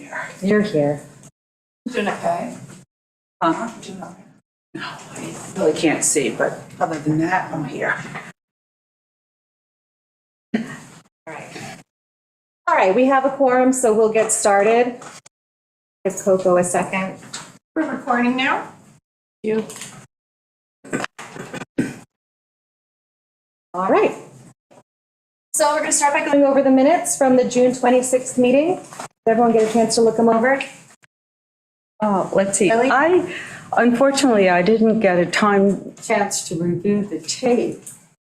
here. You're here. Doing okay? Uh-huh. Doing okay. No, I really can't see, but other than that, I'm here. All right, we have a quorum, so we'll get started. Give Coco a second. We're recording now? You. All right. So we're going to start by going over the minutes from the June 26th meeting. Did everyone get a chance to look them over? Let's see. Ellie? Unfortunately, I didn't get a chance to review the tape,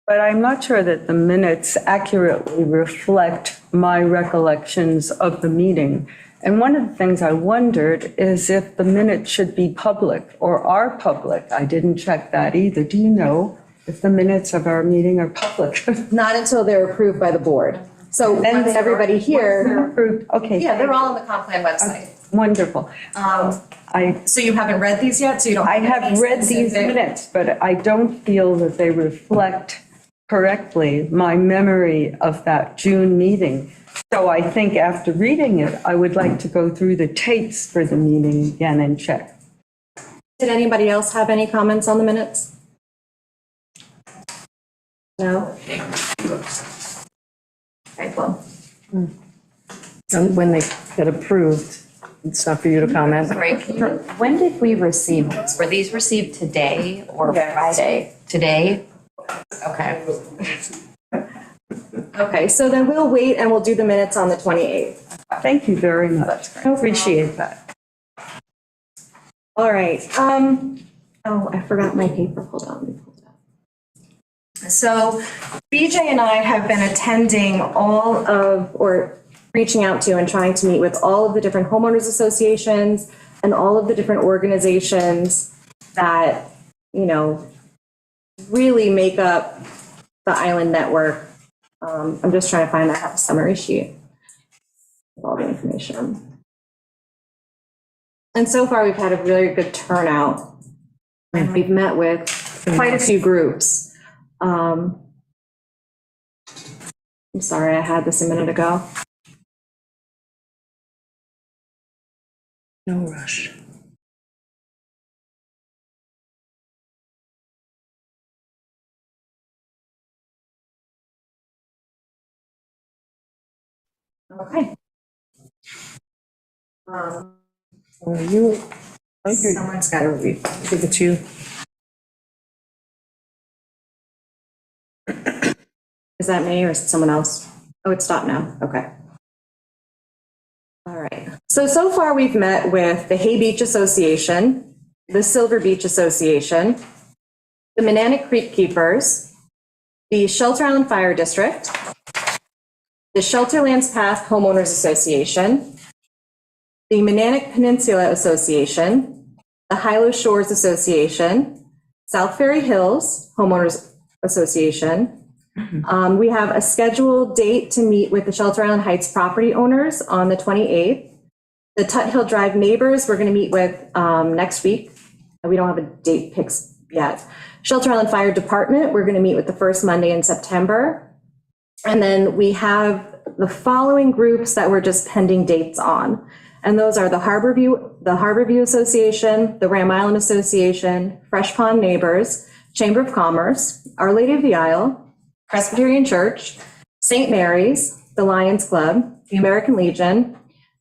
but I'm not sure that the minutes accurately reflect my recollections of the meeting. And one of the things I wondered is if the minutes should be public or are public. I didn't check that either. Do you know if the minutes of our meeting are public? Not until they're approved by the board. So once everybody here, Approved. Okay. yeah, they're all on the comp plan website. Wonderful. So you haven't read these yet? So you don't. I have read these minutes, but I don't feel that they reflect correctly my memory of that June meeting. So I think after reading it, I would like to go through the tapes for the meeting again and check. Did anybody else have any comments on the minutes? No? Okay, well. And when they get approved, it's not for you to comment. Right. When did we receive this? Were these received today or Friday? Today? Okay. Okay, so then we'll wait and we'll do the minutes on the 28th. Thank you very much. I appreciate that. All right. Oh, I forgot my paper. Hold on. Let me pull it up. So BJ and I have been attending or reaching out to and trying to meet with all of the different homeowners associations and all of the different organizations that, really make up the island network. I'm just trying to find that summary sheet with all the information. And so far, we've had a really good turnout. And we've met with quite a few groups. I'm sorry, I had this a minute ago. No rush. Okay. Someone's got to read. I think it's you. Is that me or is it someone else? Oh, it stopped now. Okay. All right. So far we've met with the Hay Beach Association, the Silver Beach Association, the Mananac Creek Keepers, the Shelter Island Fire District, the Shelterlands Path Homeowners Association, the Mananac Peninsula Association, the Hilo Shores Association, South Ferry Hills Homeowners Association. We have a scheduled date to meet with the Shelter Island Heights property owners on the 28th. The Tut Hill Drive neighbors, we're going to meet with next week. We don't have a date picked yet. Shelter Island Fire Department, we're going to meet with the first Monday in September. And then we have the following groups that we're just pending dates on. And those are the Harborview Association, the Ram Island Association, Fresh Pond Neighbors, Chamber of Commerce, Our Lady of the Isle, Presbyterian Church, St. Mary's, the Lions Club, the American Legion,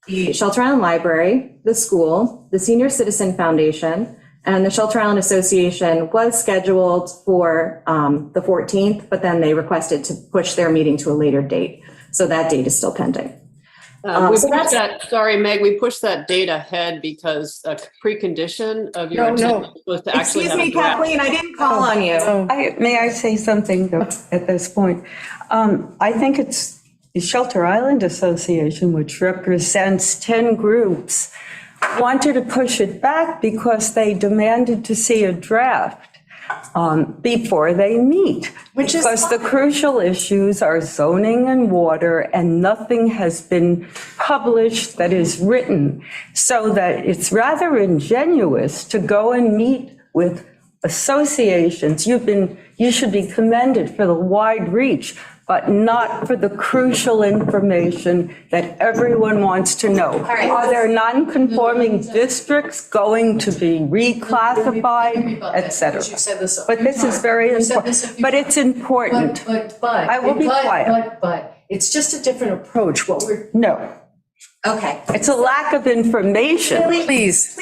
the Shelter Island Library, the school, the Senior Citizen Foundation, and the Shelter Island Association was scheduled for the 14th, but then they requested to push their meeting to a later date. So that date is still pending. Sorry, Meg, we pushed that date ahead because a precondition of your attendance was to actually Excuse have me, a draft. Kathleen, I didn't call on you. May I say something though, at this point? I think it's the Shelter Island Association, which represents 10 groups, wanted to push it back because they demanded to see a draft before they meet. Because the crucial issues are zoning and water, and nothing has been published that is written. So that it's rather ingenuous to go and meet with associations. You should be commended for the wide reach. but not for the crucial information that everyone wants to know. right. Are there non-conforming districts going to be reclassified, et cetera? You said this. But this is very You said important, this a few but it's important. But. I will be quiet. But, it's just a different approach. What we're, No, Okay. it's a lack of information. Please,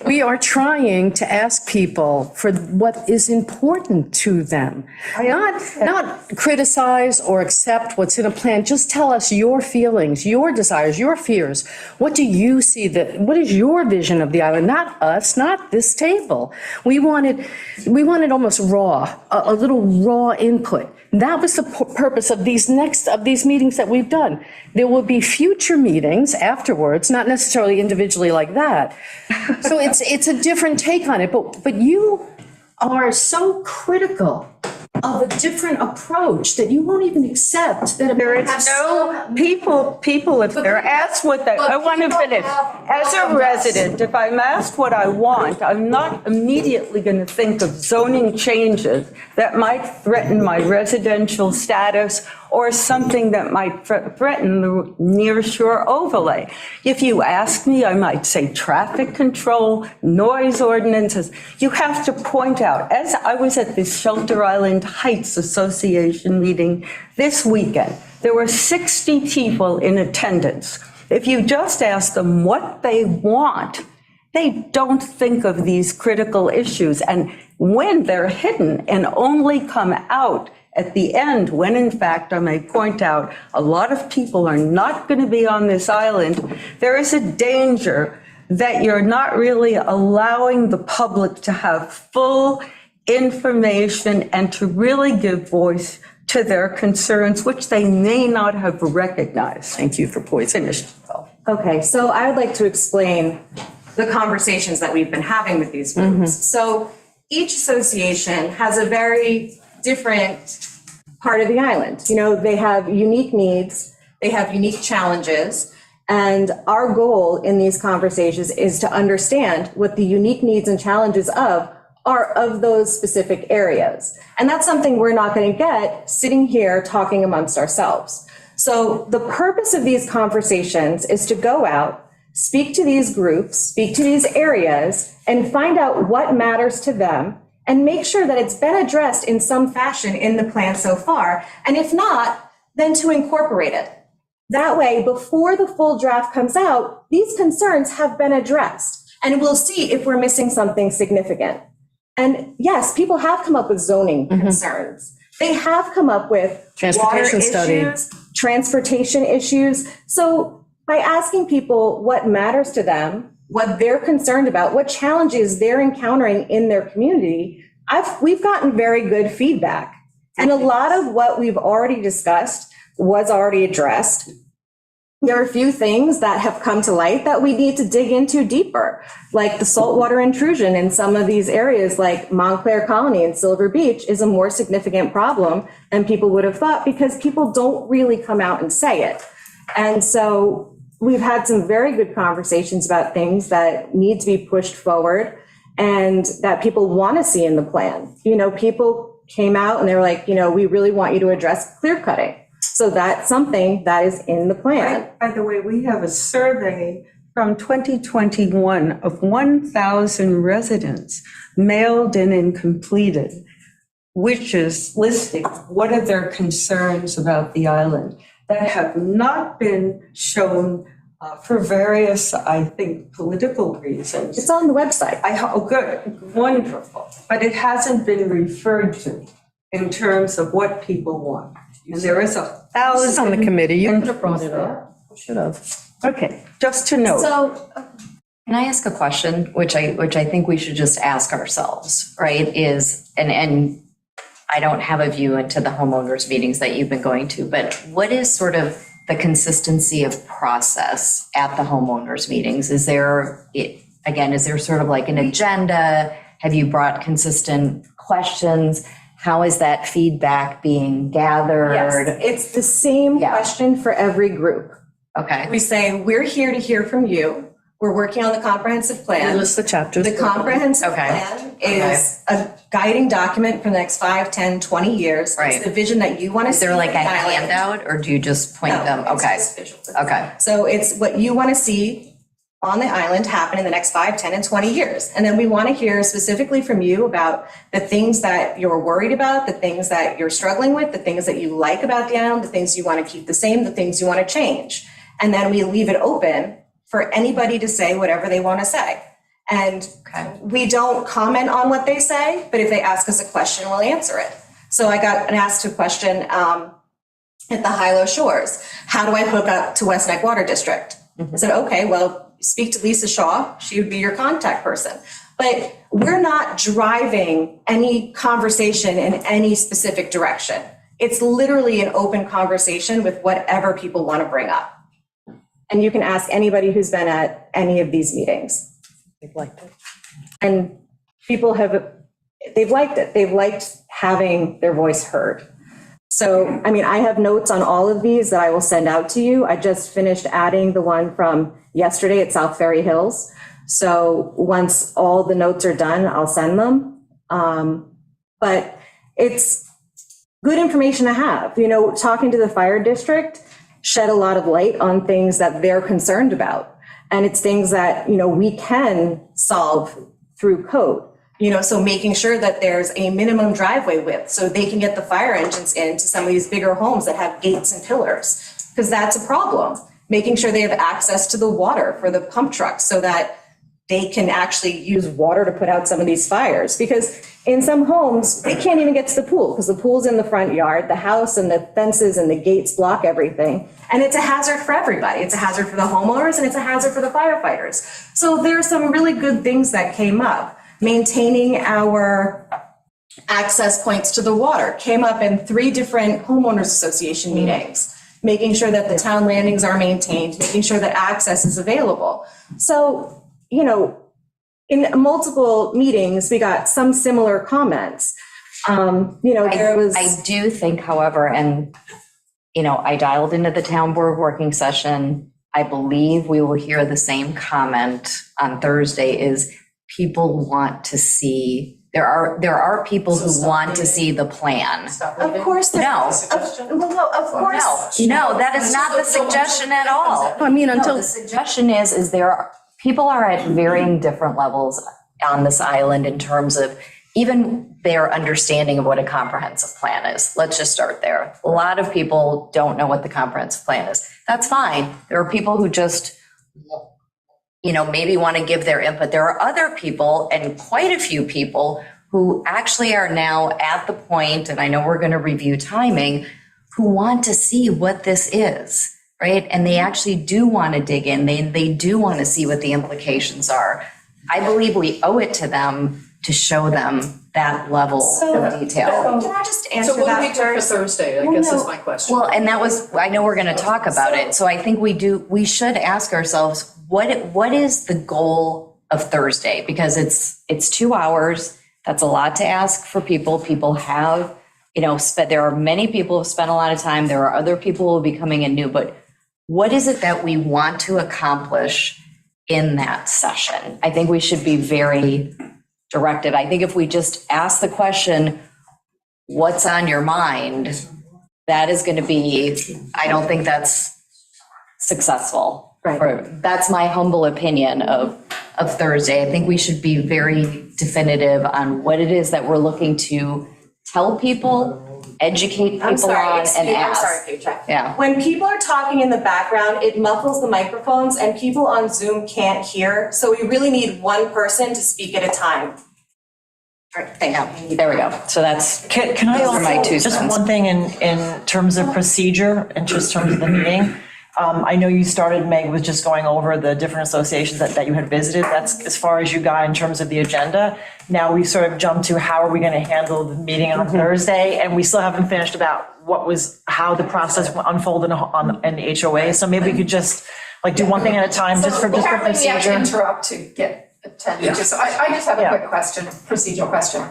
we are trying to ask people for what is important to them. Not criticize or accept what's in a plan, just tell us your feelings, your desires, your fears. What do you see what is your vision of the island? Not us, not this table. We wanted almost raw, a little raw input. That was the purpose of these meetings that we've done. There will be future meetings afterwards, not necessarily individually like that. So it's a different take on it, but you are so critical of a different approach that you won't even accept that There America is no, people, if they're asked what they, I want to finish. As a resident, if I'm asked what I want, I'm not immediately going to think of zoning changes that might threaten my residential status or something that might threaten the nearshore overlay. If you ask me, I might say traffic control, noise ordinances. You have to point out, as I was at the Shelter Island Heights Association meeting this weekend, there were 60 people in attendance. If you just ask them what they want, they don't think of these critical issues. And when they're hidden and only come out at the end, when in fact, I may point out, a lot of people are not going to be on this island, there is a danger that you're not really allowing the public to have full information and to really give voice to their concerns, which they may not have recognized. Thank you for pointing. Finished. Okay, so I would like to explain the conversations that we've been having with these groups. So each association has a very different part of the island. You know, they have unique needs, they have unique challenges, and our goal in these conversations is to understand what the unique needs and challenges are of those specific areas. And that's something we're not going to get sitting here talking amongst ourselves. So the purpose of these conversations is to go out, speak to these groups, speak to these areas, and find out what matters to them and make sure that it's been addressed in some fashion in the plan so far. And if not, then to incorporate it. That way, before the full draft comes out, these concerns have been addressed, and we'll see if we're missing something significant. And yes, people have come up with zoning concerns. They have come up with Transportation water study. issues, transportation issues. So by asking people what matters to them, what they're concerned about, what challenges they're encountering in their community, we've gotten very good feedback. And a lot of what we've already discussed was already addressed. There are a few things that have come to light that we need to dig into deeper, like the saltwater intrusion in some of these areas like Montclair Colony and Silver Beach is a more significant problem than people would have thought because people don't really come out and say it. And so we've had some very good conversations about things that need to be pushed forward and that people want to see in the plan. You know, people came out and they were like, you know, we really want you to address clear cutting. So that's something that is in the plan. By the way, we have a survey from 2021 of 1,000 residents mailed in and completed, which is listing what are their concerns about the island that have not been shown for various, I think, political reasons. It's on the website. Oh, good, wonderful. But it hasn't been referred to in terms of what people want. And there is 1,000. It's on the committee. You could have brought it up. Should have. Okay, just to know. So can I ask a question, which I think we should just ask ourselves, right? Is, and I don't have a view into the homeowners meetings that you've been going to, but what is sort of the consistency of process at the homeowners meetings? Is there sort of like an agenda? Have you brought consistent questions? How is that feedback being gathered? Yes, it's the same question for every group. Okay. We say, we're here to hear from you. We're working on the comprehensive plan. List the chapters. The comprehensive Okay. plan is a guiding document for the next 5, 10, 20 years. Right. It's the vision that you want to see. Is there like for a the island. handout or do you just point No, them? it's Okay, just visual for the okay. So it's what you want to see on the island happen in the next 5, 10, and 20 years. And then we want to hear specifically from you about the things that you're worried about, the things that you're struggling with, the things that you like about the island, the things you want to keep the same, the things you want to change. And then we leave it open for anybody to say whatever they want to say. And Okay. we don't comment on what they say, but if they ask us a question, we'll answer it. So I got asked a question at the Hilo Shores. How do I hook up to West Neck Water District? I said, okay, well, speak to Lisa Shaw. She would be your contact person. But we're not driving any conversation in any specific direction. It's literally an open conversation with whatever people want to bring up. And you can ask anybody who's been at any of these meetings. They've liked it. And people they've liked it. They've liked having their voice heard. So, I mean, I have notes on all of these that I will send out to you. I just finished adding the one from yesterday at South Ferry Hills. So once all the notes are done, I'll send them. But it's good information to have. You know, talking to the fire district shed a lot of light on things that they're concerned about. And it's things that, you know, we can solve through code. You know, so making sure that there's a minimum driveway width so they can get the fire engines into some of these bigger homes that have gates and pillars, because that's a problem. Making sure they have access to the water for the pump trucks so that they can actually use water to put out some of these fires. Because in some homes, they can't even get to the pool because the pool's in the front yard, the house and the fences and the gates block everything. And it's a hazard for everybody. It's a hazard for the homeowners and it's a hazard for the firefighters. So there are some really good things that came up. Maintaining our access points to the water came up in 3 different homeowners association meetings, making sure that the town landings are maintained, making sure that access is available. So, you know, in multiple meetings, we got some similar comments. You know, there was. I do think, however, and, you know, I dialed into the town board working session. I believe we will hear the same comment on Thursday is people want to see, there are people who want to see the plan. Of course, there No. is. Of course. No, that is not the suggestion at all. I mean, No, until, the suggestion is there are, people are at varying different levels on this island in terms of even their understanding of what a comprehensive plan is. Let's just start there. A lot of people don't know what the comprehensive plan is. That's fine. There are people who just, you know, maybe want to give their input. There are other people, and quite a few people, who actually are now at the point, and I know we're going to review timing, who want to see what this is, right? And they actually do want to dig in. They do want to see what the implications are. I believe we owe it to them to show them that level of detail. Can I just answer So what do we that do for first? Thursday, I guess is my question. Well, and that was, I know we're going to talk about it. So I think we should ask ourselves, what is the goal of Thursday? Because it's 2 hours. That's a lot to ask for people. People have, you know, there are many people who've spent a lot of time. There are other people who will be coming in new, but what is it that we want to accomplish in that session? I think we should be very directed. I think if we just ask the question, what's on your mind? That is going to be, I don't think that's successful. Right. That's my humble opinion of Thursday. I think we should be very definitive on what it is that we're looking to tell people, educate people I'm sorry, on, excuse and me, I'm ask. sorry, Petra. Yeah. When people are talking in the background, it muffles the microphones and people on Zoom can't hear. So we really need one person to speak at a time. All right, thank you. There we go. So that's, Can I Those are my also, 2 just cents. one thing in terms of procedure, in just terms of the meeting. I know you started, Meg, with just going over the different associations that you had visited. That's as far as you got in terms of the agenda. Now we sort of jumped to how are we going to handle the meeting on Thursday? And we still haven't finished about how the process unfolded in the HOA. So maybe we could just like do one thing at a time, just for Apparently we have to procedure. interrupt to get attended to. So I just have a quick question, procedural question.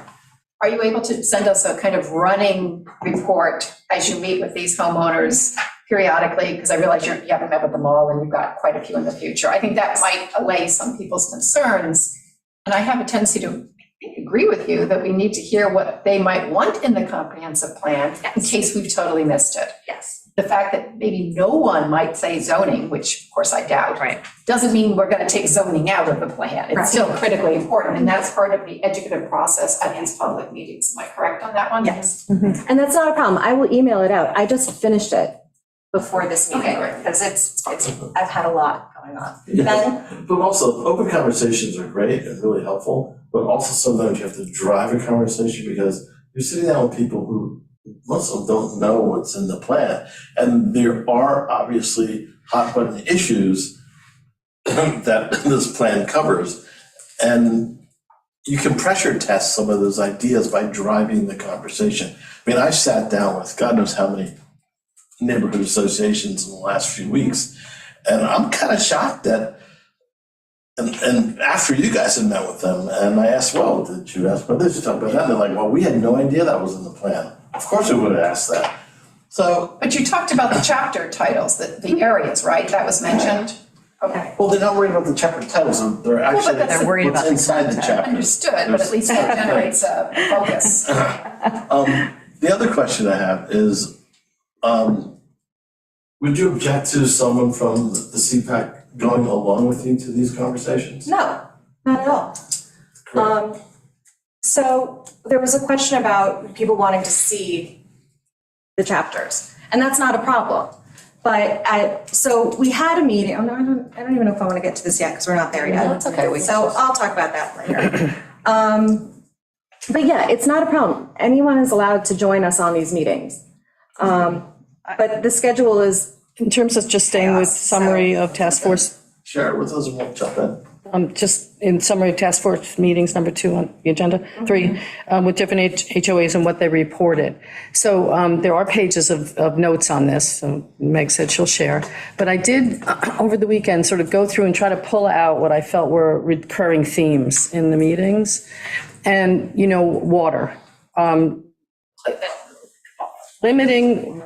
Are you able to send us a kind of running report as you meet with these homeowners? periodically, because I realize you haven't met with them all and you've got quite a few in the future. I think that might allay some people's concerns. And I have a tendency to agree with you that we need to hear what they might want in the comprehensive plan in case we've totally missed it. Yes. The fact that maybe no one might say zoning, which of course I doubt. Right. Doesn't mean we're gonna take zoning out of the plan. Right. It's still critically important, and that's part of the educative process at these public meetings. Am I correct on that one? Yes. And that's not a problem. I will email it out. I just finished it before this meeting, Okay, great. because it's, I've had a lot going on. Ben? But also, open conversations are great and really helpful, but also sometimes you have to drive a conversation because you're sitting down with people who, most of them don't know what's in the plan. And there are obviously hot button issues that this plan covers. And you can pressure test some of those ideas by driving the conversation. I mean, I sat down with God knows how many neighborhood associations in the last few weeks, and I'm kind of shocked that, and after you guys had met with them, and I asked, well, did you ask about this, you talk about that, and they're like, well, we had no idea that was in the plan. Of course we would have asked that. So, But you talked about the chapter titles, the areas, right? That was mentioned? Okay. well, they're not worried about the chapter titles, they're actually, but that's- They're worried what's about the inside the content. chapter. Understood, but at least it generates a focus. The other question I have is, would you object to someone from the CPAC going along with you to these conversations? No, not at all. So there was a question about people wanting to see the chapters, and that's not a problem. But so we had a meeting, oh no, I don't even know if I want to get to this yet, because we're not there yet. No, it's okay. So I'll talk about that later. But yeah, it's not a problem. Anyone is allowed to join us on these meetings. But the schedule is, In terms of just staying with summary of task force, Share it with us and we'll jump in. just in summary of task force meetings, number 2 on the agenda, 3, with different HOAs and what they reported. So there are pages of notes on this, so Meg said she'll share. But I did, over the weekend, sort of go through and try to pull out what I felt were recurring themes in the meetings. And, you know, water. Limiting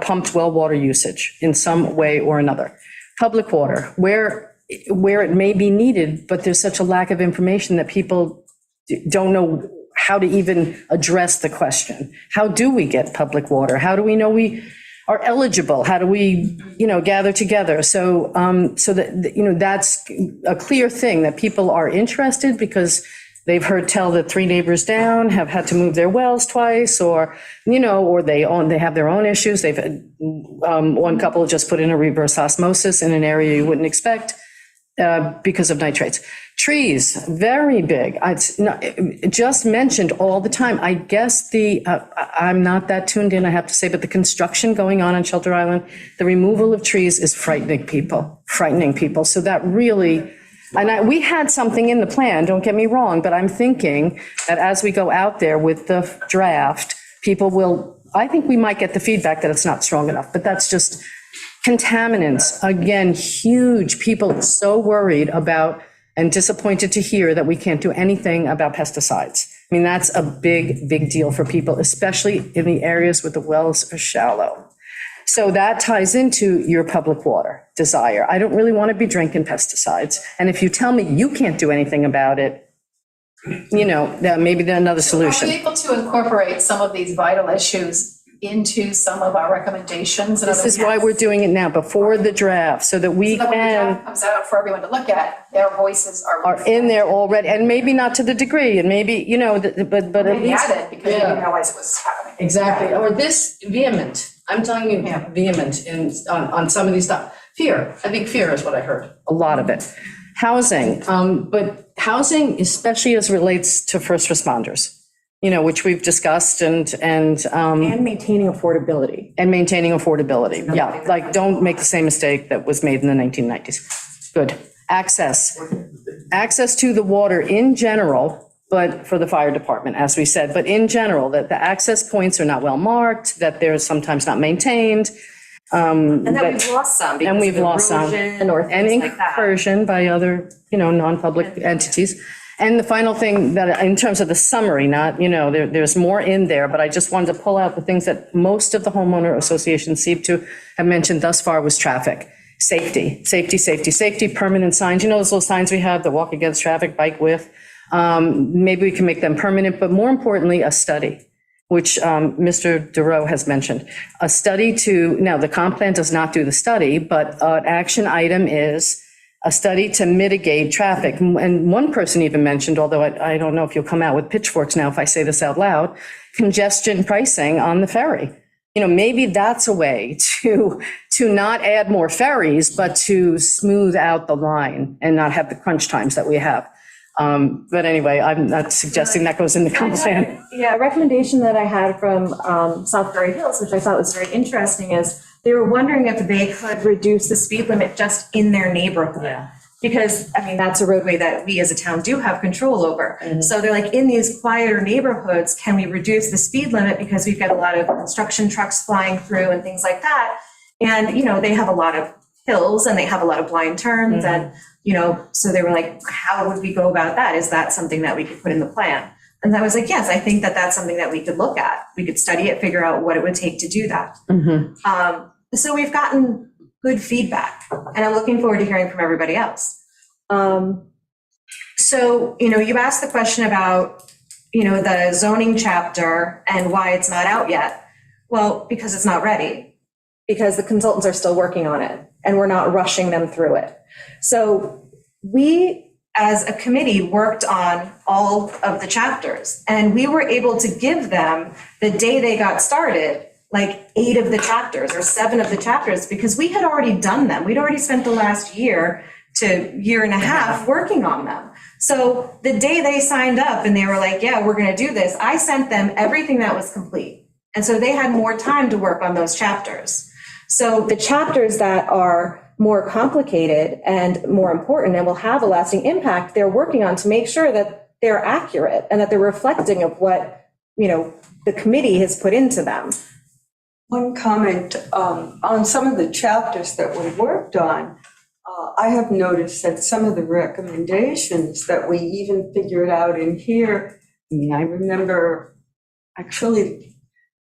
pumped well water usage in some way or another. Public water, where it may be needed, but there's such a lack of information that people don't know how to even address the question. How do we get public water? How do we know we are eligible? How do we, gather together? So that, that's a clear thing, that people are interested because they've heard tell that 3 neighbors down have had to move their wells twice, or they have their own issues. They've had, one couple just put in a reverse osmosis in an area you wouldn't expect because of nitrates. Trees, very big. It's just mentioned all the time. I guess I'm not that tuned in, I have to say, but the construction going on Shelter Island, the removal of trees is frightening people. So that really. And we had something in the plan, don't get me wrong, but I'm thinking that as we go out there with the draft, I think we might get the feedback that it's not strong enough, but that's just contaminants. Again, huge. People are so worried about and disappointed to hear that we can't do anything about pesticides. I mean, that's a big, big deal for people, especially in the areas where the wells are shallow. So that ties into your public water desire. I don't really want to be drinking pesticides. And if you tell me you can't do anything about it, that maybe there's another solution. Are we able to incorporate some of these vital issues into some of our recommendations? This is why we're doing it now, before the draft, so that we So that when the can, draft comes out for everyone to look at, their voices are in there already, and maybe not to the degree, and maybe, but at Maybe least. added because we didn't realize it was happening. Exactly, or this vehement, I'm telling you, vehement on some of these stuff. Fear, I think fear is what I heard, a lot of it. Housing, but housing, especially as relates to first responders, which we've discussed and maintaining affordability. Yeah, like, don't make the same mistake that was made in the 1990s. Good. Access to the water in general, but for the fire department, as we said, but in general, that the access points are not well marked, that they're sometimes not maintained. And that we've lost some because of erosion or And things like that. incursion by other, non-public entities. And the final thing that, in terms of the summary, not, there's more in there, but I just wanted to pull out the things that most of the homeowner associations seem to have mentioned thus far was traffic. Safety, permanent signs. Those little signs we have that walk against traffic, bike width. Maybe we can make them permanent, but more importantly, a study, which Mr. Durow has mentioned. A study now the comp plan does not do the study, but an action item is a study to mitigate traffic. And one person even mentioned, although I don't know if you'll come out with pitchforks now if I say this out loud, congestion pricing on the ferry. Maybe that's a way to not add more ferries, but to smooth out the line and not have the crunch times that we have. But anyway, I'm not suggesting that goes in the comp plan. Yeah, a recommendation that I had from Southbury Hills, which I thought was very interesting, is they were wondering if they could reduce the speed limit just in their neighborhood. Yeah. Because, that's a roadway that we as a town do have control over. So they're like, in these quieter neighborhoods, can we reduce the speed limit? Because we've got a lot of construction trucks flying through and things like that. And, they have a lot of hills and they have a lot of blind turns and, so they were like, how would we go about that? Is that something that we could put in the plan? And I was like, yes, I think that that's something that we could look at. We could study it, figure out what it would take to do that. So we've gotten good feedback and I'm looking forward to hearing from everybody else. So, you asked the question about, the zoning chapter and why it's not out yet. Well, because it's not ready, because the consultants are still working on it and we're not rushing them through it. So we, as a committee, worked on all of the chapters and we were able to give them, the day they got started, like 8 of the chapters or 7 of the chapters, because we had already done them. We'd already spent the last year to year and a half working on them. So the day they signed up and they were like, yeah, we're going to do this, I sent them everything that was complete. And so they had more time to work on those chapters. So the chapters that are more complicated and more important and will have a lasting impact, they're working on to make sure that they're accurate and that they're reflecting of what, the committee has put into them. One comment on some of the chapters that we worked on. I have noticed that some of the recommendations that we even figured out in here, I remember actually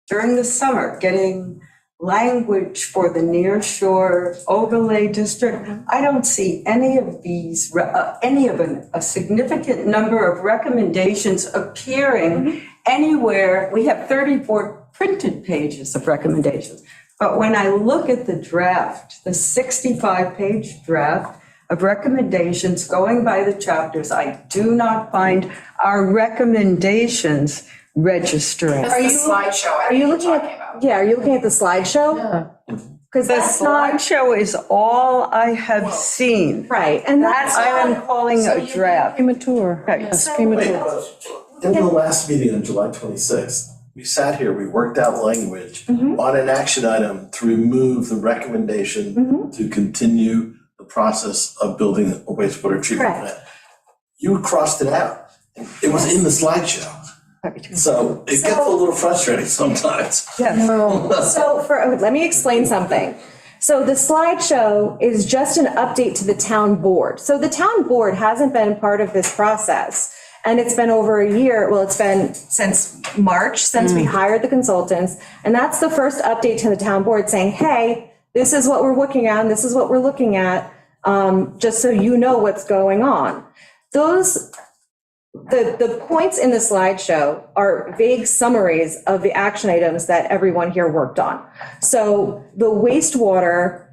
during the summer getting language for the nearshore overlay district. I don't see any of these, a significant number of recommendations appearing anywhere. We have 34 printed pages of recommendations. But when I look at the draft, the 65-page draft of recommendations going by the chapters, I do not find our recommendations registering. That's the slideshow. Are you looking at, are you looking at the slideshow? Yeah. Because The that's not, slideshow is all I have seen. right, and That that's I am calling a draft. Premature. Right. Yes, So- premature. In the last meeting on July 26th, we sat here, we worked out language on an action item to remove the recommendation to continue the process of building a wastewater treatment Correct. plant. You crossed it out. It was in the slideshow. So it gets a little frustrating sometimes. Yes. So let me explain something. So the slideshow is just an update to the town board. So the town board hasn't been part of this process. And it's been over a year, well, it's been since March, since we hired the consultants. And that's the first update to the town board saying, hey, this is what we're looking at, and this is what we're looking at, just so you know what's going on. The points in the slideshow are vague summaries of the action items that everyone here worked on. So the wastewater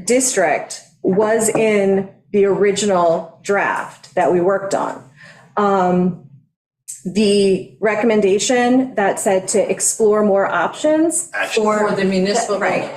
district was in the original draft that we worked on. The recommendation that said to explore more options For the municipal Right.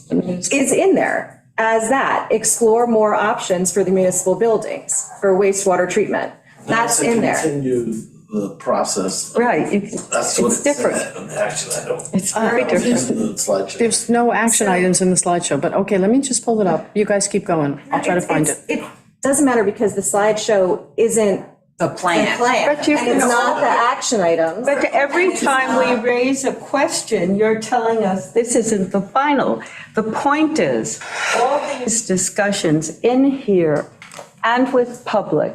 buildings. is in there as that, explore more options for the municipal buildings for wastewater treatment. That's in there. Continue the process. Right. That's what It's it different. said on the action item. It's very It's different. in the slideshow. There's no action items in the slideshow, but okay, let me just pull it up. You guys keep going. I'll try to find it. It doesn't matter because the slideshow isn't The the plan. plan. But you And it's can- not the action items. But every time we raise a question, you're telling us this isn't the final. The point is, all these discussions in here and with public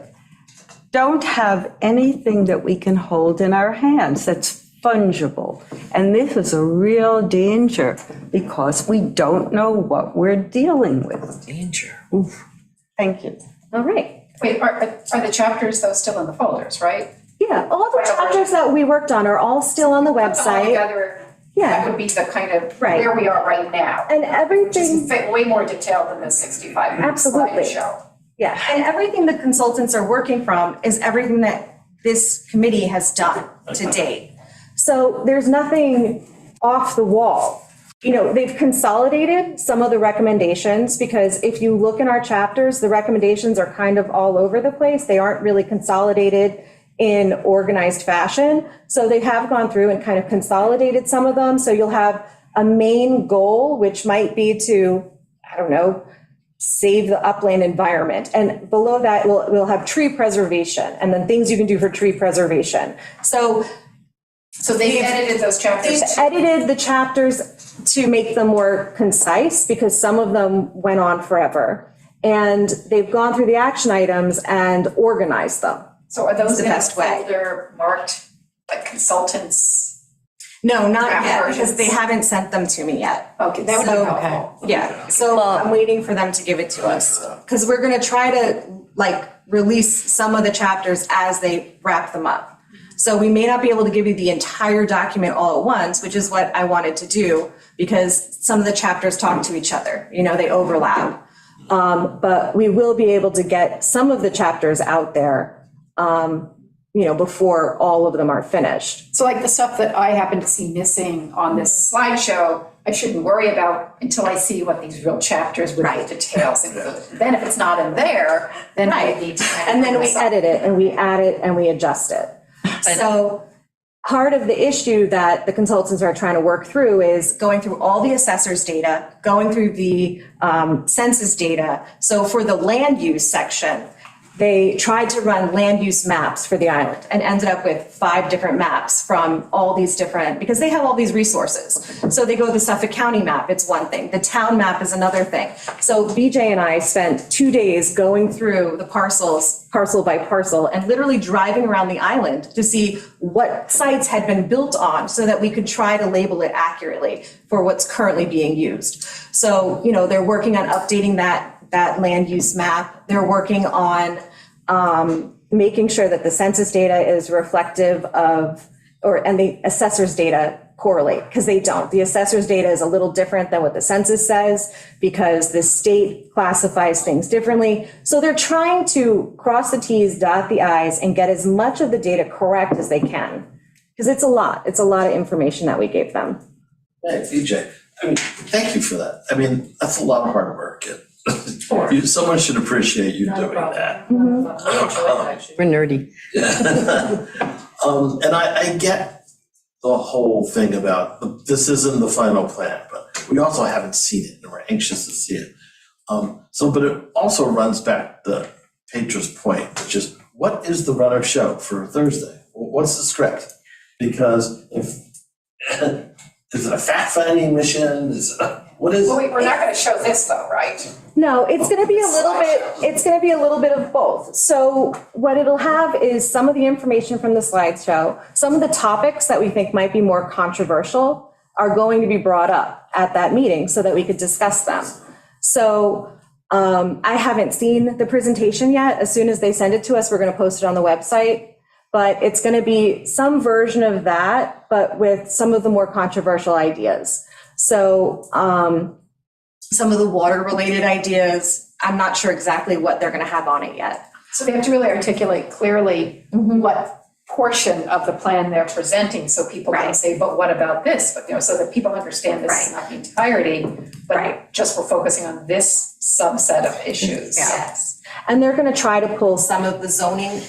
don't have anything that we can hold in our hands that's fungible. And this is a real danger because we don't know what we're dealing with. Danger. Thank you. All right. Wait, are the chapters though still in the folders, right? Yeah, all the chapters that we worked on are all still on the website. Altogether, that Yeah, would be the kind of Right. where we are right now. and Which everything. is way more detailed than the 65-minute Absolutely. slideshow. Yeah, and everything the consultants are working from is everything that this committee has done to date. So there's nothing off the wall. You know, they've consolidated some of the recommendations because if you look in our chapters, the recommendations are kind of all over the place. They aren't really consolidated in organized fashion. So they have gone through and kind of consolidated some of them. So you'll have a main goal, which might be to, I don't know, save the upland environment. And below that, we'll have tree preservation and then things you can do for tree preservation. So They've edited those chapters. they've edited the chapters to make them more concise because some of them went on forever. And they've gone through the action items and organized them. So are those the in a best way. folder marked like consultants? No, not Draft yet, because versions. they haven't sent them to me yet. Okay, that would be So- helpful. Yeah, so I'm waiting for them to give it to us. Because we're gonna try to like release some of the chapters as they wrap them up. So we may not be able to give you the entire document all at once, which is what I wanted to do, because some of the chapters talk to each other, you know, they overlap. But we will be able to get some of the chapters out there, you know, before all of them are finished. So like the stuff that I happen to see missing on this slideshow, I shouldn't worry about until I see what these real chapters with the details include. Then if it's not in there, then I need to. And then we edit it and we add it and we adjust it. So part of the issue that the consultants are trying to work through is going through all the assessors data, going through the census data. So for the land use section, they tried to run land use maps for the island and ended up with 5 different maps from all these different, because they have all these resources. So they go the Suffolk County map, it's one thing. The town map is another thing. So BJ and I spent 2 days going through the parcels, parcel by parcel, and literally driving around the island to see what sites had been built on so that we could try to label it accurately for what's currently being used. So, you know, they're working on updating that land use map. They're working on making sure that the census data is reflective of, and the assessor's data correlate, because they don't. The assessor's data is a little different than what the census says because the state classifies things differently. So they're trying to cross the Ts, dot the Is, and get as much of the data correct as they can. Because it's a lot of information that we gave them. Hey, BJ, I mean, thank you for that. I mean, that's a lot of hard work. Someone should appreciate you doing that. We're nerdy. And I get the whole thing about, this isn't the final plan, but we also haven't seen it and we're anxious to see it. But it also runs back to Petra's point, which is, what is the runner show for Thursday? What's the script? Because if, is it a fact-finding mission? Is it what is Well, it? we're not gonna show this though, right? No, it's going to be a little bit of both. So what it'll have is some of the information from the slideshow, some of the topics that we think might be more controversial are going to be brought up at that meeting so that we could discuss them. So I haven't seen the presentation yet. As soon as they send it to us, we're going to post it on the website. But it's going to be some version of that, but with some of the more controversial ideas. So some of the water-related ideas, I'm not sure exactly what they're going to have on it yet. So they have to really articulate clearly what portion of the plan they're presenting, so people can Right. say, but what about this? But, you know, so that people understand this is not the entirety, but Right. just we're focusing on this subset of issues. Yes. And they're going to try to pull some of the zoning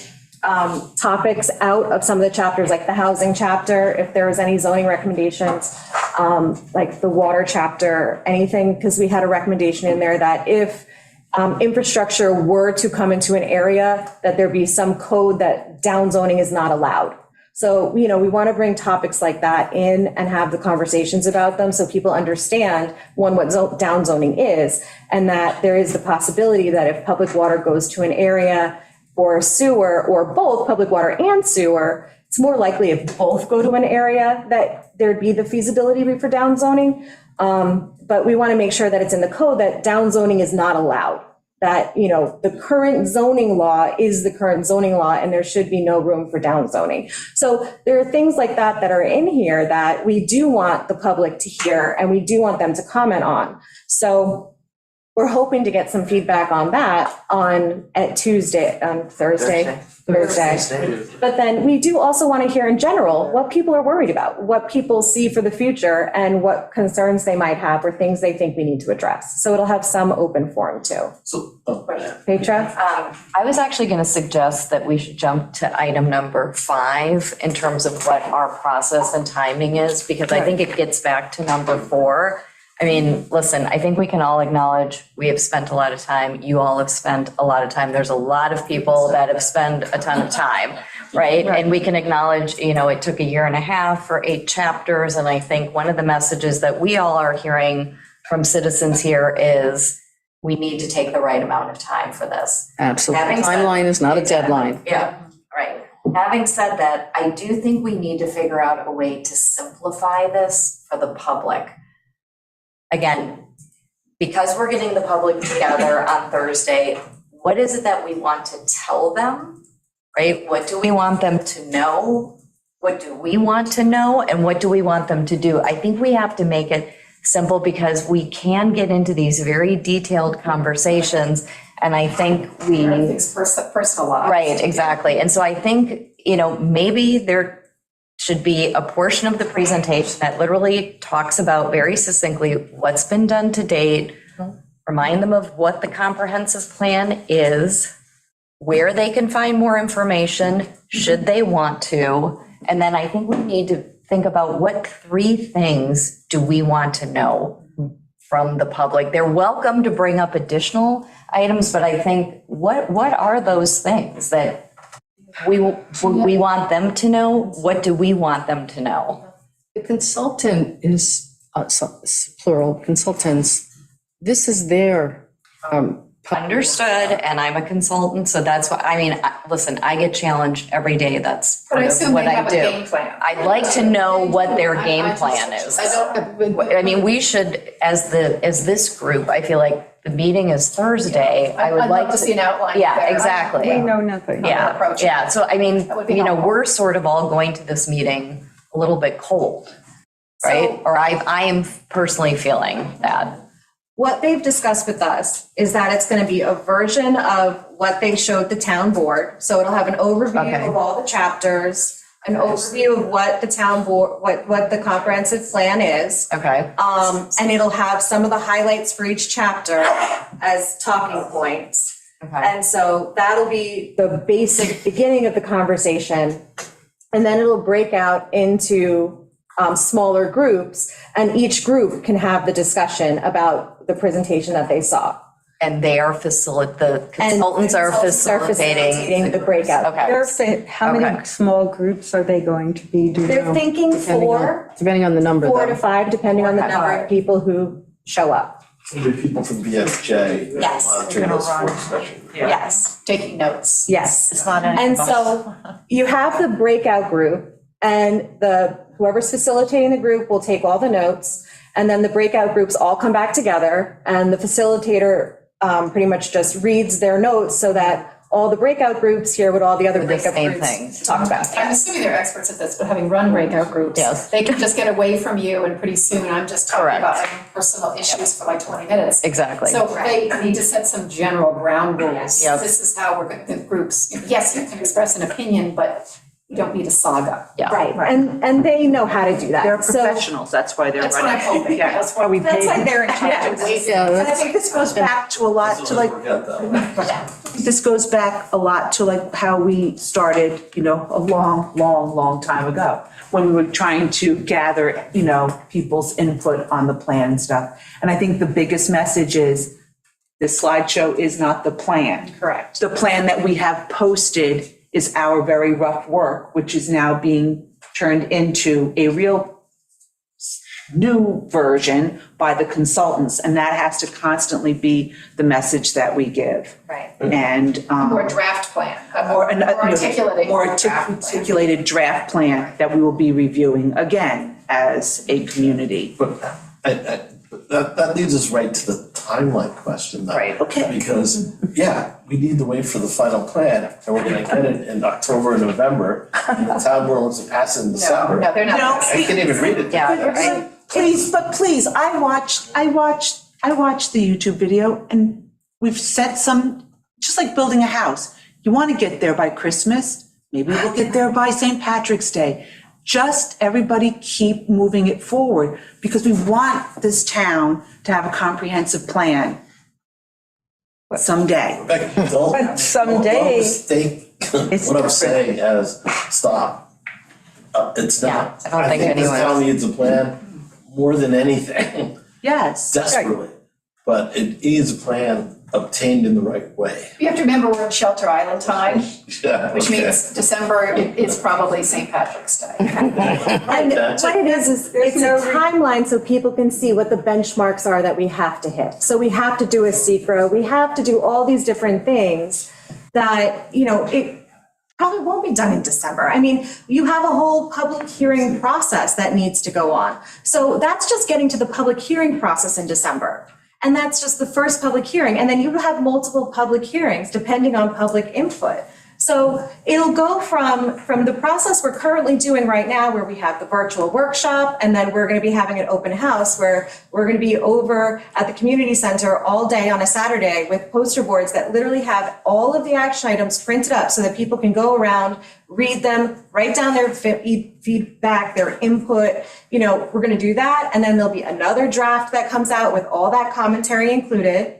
topics out of some of the chapters, like the housing chapter, if there was any zoning recommendations, like the water chapter, anything, because we had a recommendation in there that if infrastructure were to come into an area, that there be some code that downzoning is not allowed. So, you know, we want to bring topics like that in and have the conversations about them so people understand, one, what downzoning is, and that there is the possibility that if public water goes to an area for sewer or both public water and sewer, it's more likely if both go to an area that there'd be the feasibility for down zoning. But we want to make sure that it's in the code that down zoning is not allowed. That, you know, the current zoning law is the current zoning law and there should be no room for down zoning. So there are things like that that are in here that we do want the public to hear and we do want them to comment on. So we're hoping to get some feedback on that on Thursday. But then we do also want to hear in general what people are worried about, what people see for the future and what concerns they might have or things they think we need to address. So it'll have some open forum too. So, Petra? I was actually going to suggest that we should jump to item number 5 in terms of what our process and timing is, because I think it gets back to number 4. I mean, listen, I think we can all acknowledge we have spent a lot of time. You all have spent a lot of time. There's a lot of people that have spent a ton of time, right? And we can acknowledge, you know, it took a year and a half for 8 chapters. And I think one of the messages that we all are hearing from citizens here is we need to take the right amount of time for this. Absolutely. Having said- Timeline is not a deadline. Yeah, right. Having said that, I do think we need to figure out a way to simplify this for the public. Again, because we're getting the public together on Thursday, what is it that we want to tell them, right? What do we want them to know? What do we want to know? And what do we want them to do? I think we have to make it simple because we can get into these very detailed conversations. And I think we. Everything's personalized. Right, exactly. And so I think, you know, maybe there should be a portion of the presentation that literally talks about very succinctly what's been done to date, remind them of what the comprehensive plan is, where they can find more information, should they want to. And then I think we need to think about what 3 things do we want to know from the public. They're welcome to bring up additional items, but I think what are those things that we want them to know? What do we want them to know? The consultant is, plural, consultants, this is their. Understood, and I'm a consultant, so that's why, I mean, listen, I get challenged every day, that's But I part of assume what they I have a do. game plan. I'd like to know what their game plan is. I mean, we should, as this group, I feel like the meeting is Thursday, I would I'd like love to see an outline. Yeah, there. exactly. We know nothing. Yeah, approach. yeah, so I mean, That would be you know, helpful. we're sort of all going to this meeting a little bit cold, right? Or I am personally feeling that. What they've discussed with us is that it's going to be a version of what they showed the town board. So it'll have an overview Okay. of all the chapters, an overview of what the town board, what the comprehensive plan is. Okay. And it'll have some of the highlights for each chapter as talking points. Okay. And so that'll be the basic beginning of the conversation. And then it'll break out into smaller groups, and each group can have the discussion about the presentation that they saw. And they are the consultants are facilitating. the breakout. Okay. How Okay. many small groups are they going to be? Do you They're know? thinking Depending on the number, 4 to though. 5, depending on the number of people who show up. There'll be people from BSJ. Yes. Monitoring Gonna this run. work session. Yes, Taking notes. yes. It's not any. And so you have the breakout group, and whoever's facilitating the group will take all the notes, and then the breakout groups all come back together, and the facilitator pretty much just reads their notes so that all the breakout groups hear what all the other The breakout same groups things. talk about. I'm assuming they're experts at this, but having run breakout groups, Yes. they can just get away from you and pretty soon I'm just talking Correct. about my own personal issues for like 20 minutes. Exactly. So they need to set some general ground rules. Yep. This is how we're going to, the groups, yes, you can express an opinion, but you don't need a saga. Yeah. Right, and they know how to do that. They're So- professionals, that's why they're That's what I'm running. hoping. Yeah, that's why we That's pay why them. they're in charge. Yeah, And I think this goes back to a lot to like, Forget that. this goes back a lot to like how we started, you know, a long time ago. When we were trying to gather, you know, people's input on the plan and stuff. And I think the biggest message is this slideshow is not the plan. Correct. The plan that we have posted is our very rough work, which is now being turned into a real new version by the consultants, and that has to constantly be the message that we give. Right. And, Or a draft plan, or an- more articulated. more draft plan. articulated draft plan that we will be reviewing again as a community. But that leads us right to the timeline question though. Right, okay. Because, yeah, we need to wait for the final plan, and we're gonna get it in October, November, and the town board wants to pass it in December. No, they're not. No. I can't even read it. Yeah, Please, I watched the YouTube video, and we've set some, just like building a house. You want to get there by Christmas, maybe we'll get there by St. Patrick's Day. Just everybody keep moving it forward, because we want this town to have a comprehensive plan someday. Rebecca, don't someday mistake It's what I'm different. saying as stop. It's not. Yeah, I don't think this anyone- town needs a plan more than anything, Yes. desperately. But it is a plan obtained in the right way. You have to remember we're in Shelter Island time, Yeah, which okay. means December is probably St. Patrick's Day. And what it is it's a timeline so people can see what the benchmarks are that we have to hit. So we have to do a secra, we have to do all these different things that, it probably won't be done in December. I mean, you have a whole public hearing process that needs to go on. So that's just getting to the public hearing process in December. And that's just the first public hearing. And then you have multiple public hearings depending on public input. So it'll go from the process we're currently doing right now, where we have the virtual workshop, and then we're going to be having an open house where we're going to be over at the community center all day on a Saturday with poster boards that literally have all of the action items printed up so that people can go around, read them, write down their feedback, their input. We're going to do that. And then there'll be another draft that comes out with all that commentary included.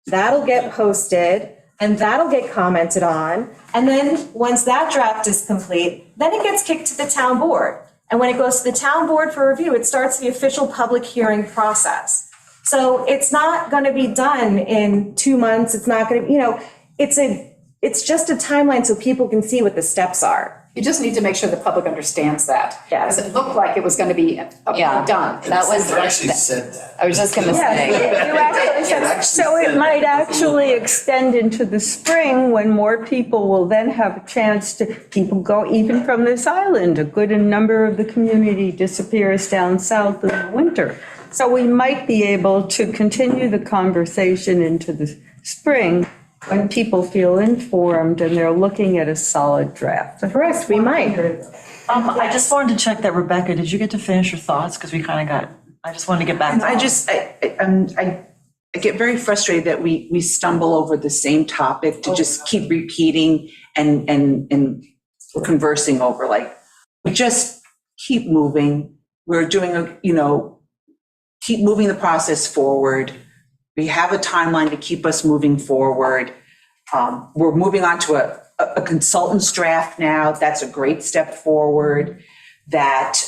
That'll get posted. And that'll get commented on. And then once that draft is complete, then it gets kicked to the town board. And when it goes to the town board for review, it starts the official public hearing process. So it's not going to be done in 2 months. It's not going to, it's just a timeline so people can see what the steps are. You just need to make sure the public understands that. Yes. Because it looked like it was going to be Yeah. done. that was, It actually said that. I was just gonna Yeah, say. you actually said- so it might actually extend into the spring when more people will then have a chance to, people go even from this island, a good number of the community disappears down south in the winter. So we might be able to continue the conversation into the spring when people feel informed and they're looking at a solid draft. Correct, we might. I just wanted to check that, Rebecca, did you get to finish your thoughts? Because we kind of I just wanted to get back And to. I get very frustrated that we stumble over the same topic to just keep repeating and conversing over, we just keep moving. We're doing keep moving the process forward. We have a timeline to keep us moving forward. We're moving on to a consultant's draft now. That's a great step forward. That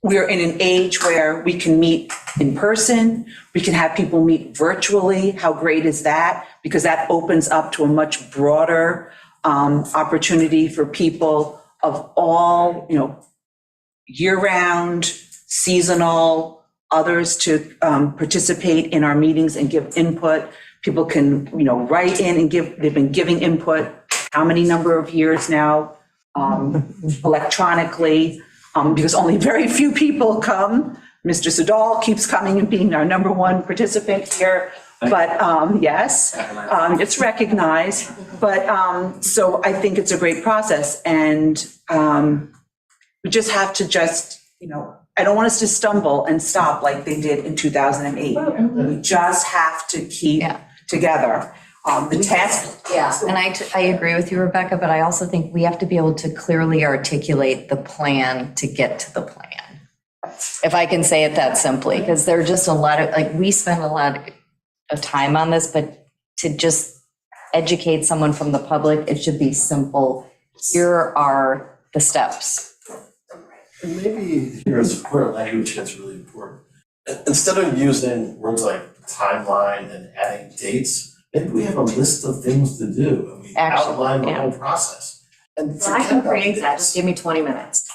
we're in an age where we can meet in person. We can have people meet virtually. How great is that? Because that opens up to a much broader opportunity for people of all, year-round, seasonal, others to participate in our meetings and give input. People can, write in and they've been giving input, how many number of years now, electronically, because only very few people come. Mr. Sadal keeps coming and being our number one participant here. But yes, it's recognized. But so I think it's a great process. And we just have to I don't want us to stumble and stop like they did in 2008. We just have to keep together. The task. Yeah, and I agree with you, Rebecca, but I also think we have to be able to clearly articulate the plan to get to the plan. If I can say it that simply, because there are just a lot of, we spend a lot of time on this, but to just educate someone from the public, it should be simple. Here are the steps. And maybe here is where language gets really important. Instead of using words like timeline and adding dates, maybe we have a list of things to do and we outline the whole process. And I can forget about create that, dates. just give me 20 minutes.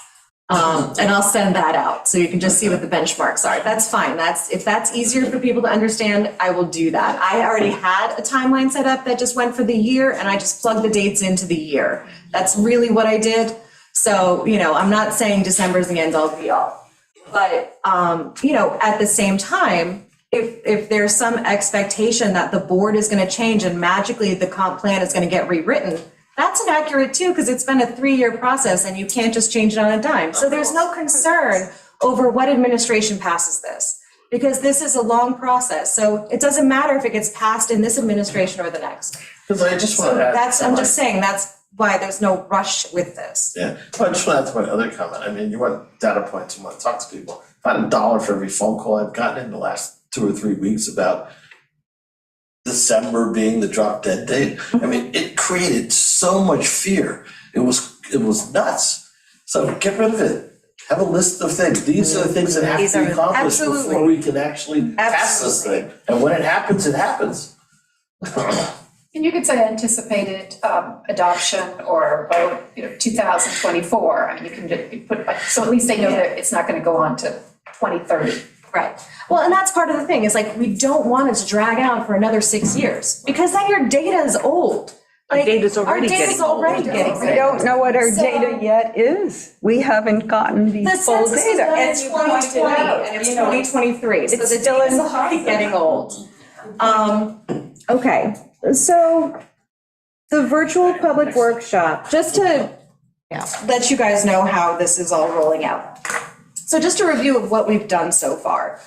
And I'll send that out, so you can just see what the benchmarks are. That's fine. If that's easier for people to understand, I will do that. I already had a timeline set up that just went for the year, and I just plugged the dates into the year. That's really what I did. So, I'm not saying December is the end all be all. But, at the same time, if there's some expectation that the board is going to change and magically the comp plan is going to get rewritten, that's inaccurate too, because it's been a 3-year process and you can't just change it on a dime. So there's no concern over what administration passes this, because this is a long process. So it doesn't matter if it gets passed in this administration or the next. Because I just want to add. I'm just saying, that's why there's no rush with this. Yeah, well, I just want to add to my other comment. I mean, you want data points, you want to talk to people. If I had $1 for every phone call I've gotten in the last 2 or 3 weeks about December being the drop dead date, I mean, it created so much fear. It was nuts. So get rid of it. Have a list of things. These are the things that have to be accomplished before we can actually pass this thing. And when it happens, it happens. And you could say anticipated adoption or vote, 2024. I mean, you can put, so at least they know that it's not going to go on to 2030. Right. Well, and that's part of the thing, is like, we don't want it to drag out for another 6 years, because then your data is old. Like, data's already our data's getting already getting We old. don't know what our So- data yet is. We haven't gotten the The full census was data. done in 2020 and it's 2023, so the still data's in- already getting old. Okay, so the virtual public workshop, just to let you guys know how this is all rolling out. So just a review of what we've done so far.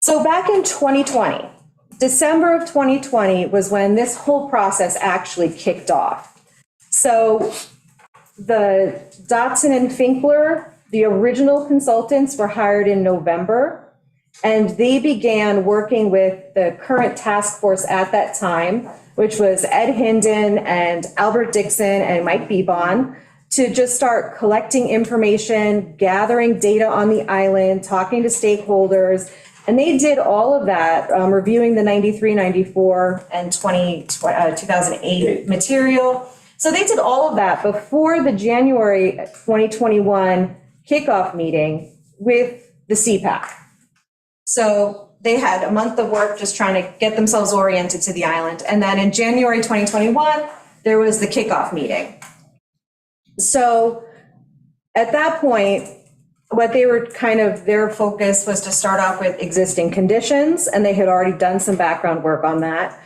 So back in 2020, December of 2020 was when this whole process actually kicked off. So the Dotson and Finkler, the original consultants, were hired in November, and they began working with the current task force at that time, which was Ed Hinden and Albert Dixon and Mike Bebon, to just start collecting information, gathering data on the island, talking to stakeholders. And they did all of that, reviewing the 93, 94, and 2008 material. So they did all of that before the January 2021 kickoff meeting with the CPAC. So they had a month of work just trying to get themselves oriented to the island. And then in January 2021, there was the kickoff meeting. So at that point, what they were their focus was to start off with existing conditions, and they had already done some background work on that.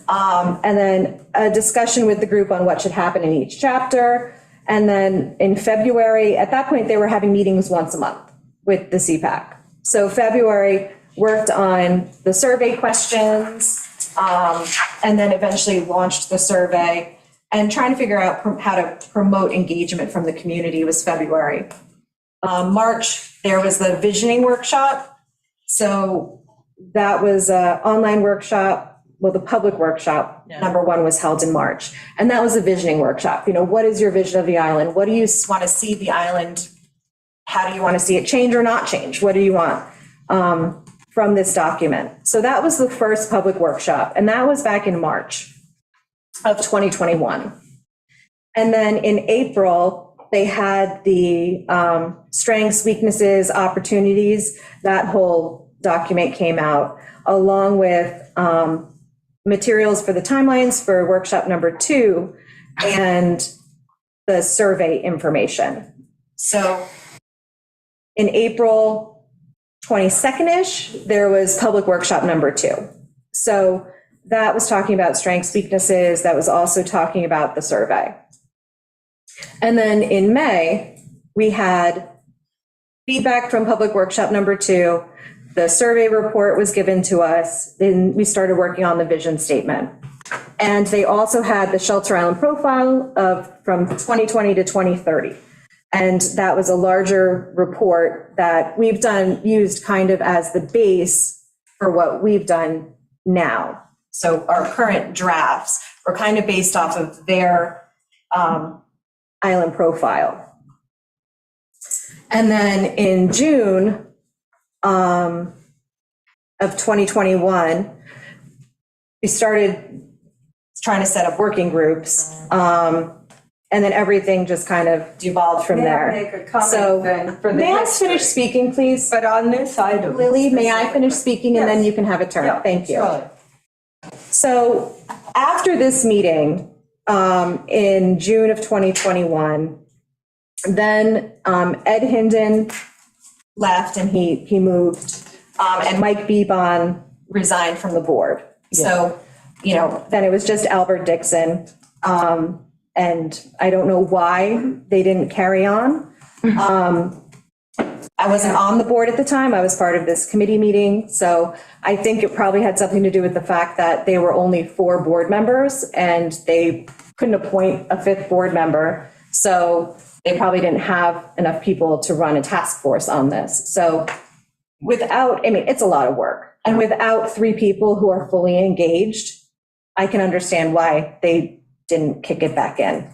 And then a discussion with the group on what should happen in each chapter. And then in February, at that point, they were having meetings once a month with the CPAC. So February worked on the survey questions, and then eventually launched the survey, and trying to figure out how to promote engagement from the community was February. March, there was the visioning workshop. So that was an online workshop. Well, the public workshop, number one, was held in March. And that was a visioning workshop. What is your vision of the island? What do you want to see the island? How do you want to see it change or not change? What do you want from this document? So that was the first public workshop. And that was back in March of 2021. And then in April, they had the strengths, weaknesses, opportunities. That whole document came out, along with materials for the timelines for workshop number 2 and the survey information. So in April 22nd-ish, there was public workshop number 2. So that was talking about strengths, weaknesses. That was also talking about the survey. And then in May, we had feedback from public workshop number 2. The survey report was given to us. Then we started working on the vision statement. And they also had the Shelter Island profile from 2020 to 2030. And that was a larger report that we've used kind of as the base for what we've done now. So our current drafts were kind of based off of their island profile. And then in June of 2021, we started trying to set up working groups And then everything just kind of devolved from May I there. make a comment So, then for the may I history? finish speaking, please? But on this item. Lily, may I finish speaking and then you can have a turn? Yeah, Thank you. sure. So after this meeting, in June of 2021, then Ed Hinden left and he moved, and Mike Bebon resigned from the board. So, then it was just Albert Dixon. And I don't know why they didn't carry on. I wasn't on the board at the time. I was part of this committee meeting. So I think it probably had something to do with the fact that they were only 4 board members and they couldn't appoint a 5th board member. So they probably didn't have enough people to run a task force on this. So it's a lot of work. And without 3 people who are fully engaged, I can understand why they didn't kick it back in.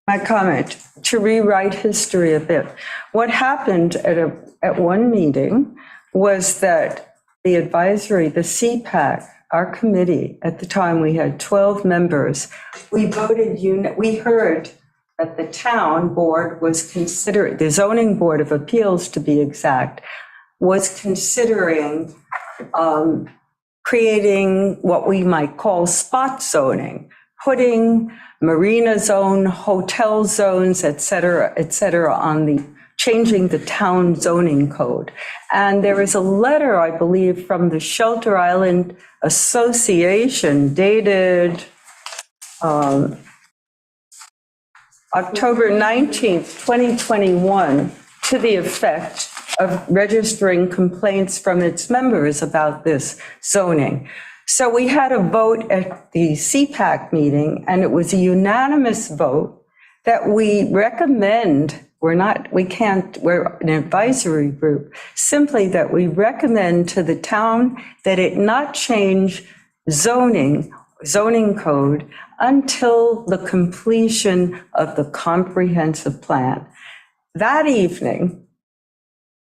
My comment, to rewrite history a bit. What happened at one meeting was that the advisory, the CPAC, our committee, at the time we had 12 members, we heard that the town board was considering, the zoning board of appeals to be exact, was considering creating what we might call spot zoning, putting marina zone, hotel zones, et cetera, changing the town zoning code. And there is a letter, I believe, from the Shelter Island Association dated October 19th, 2021, to the effect of registering complaints from its members about this zoning. So we had a vote at the CPAC meeting, and it was a unanimous vote that we recommend, we're an advisory group, simply that we recommend to the town that it not change zoning code until the completion of the comprehensive plan. That evening,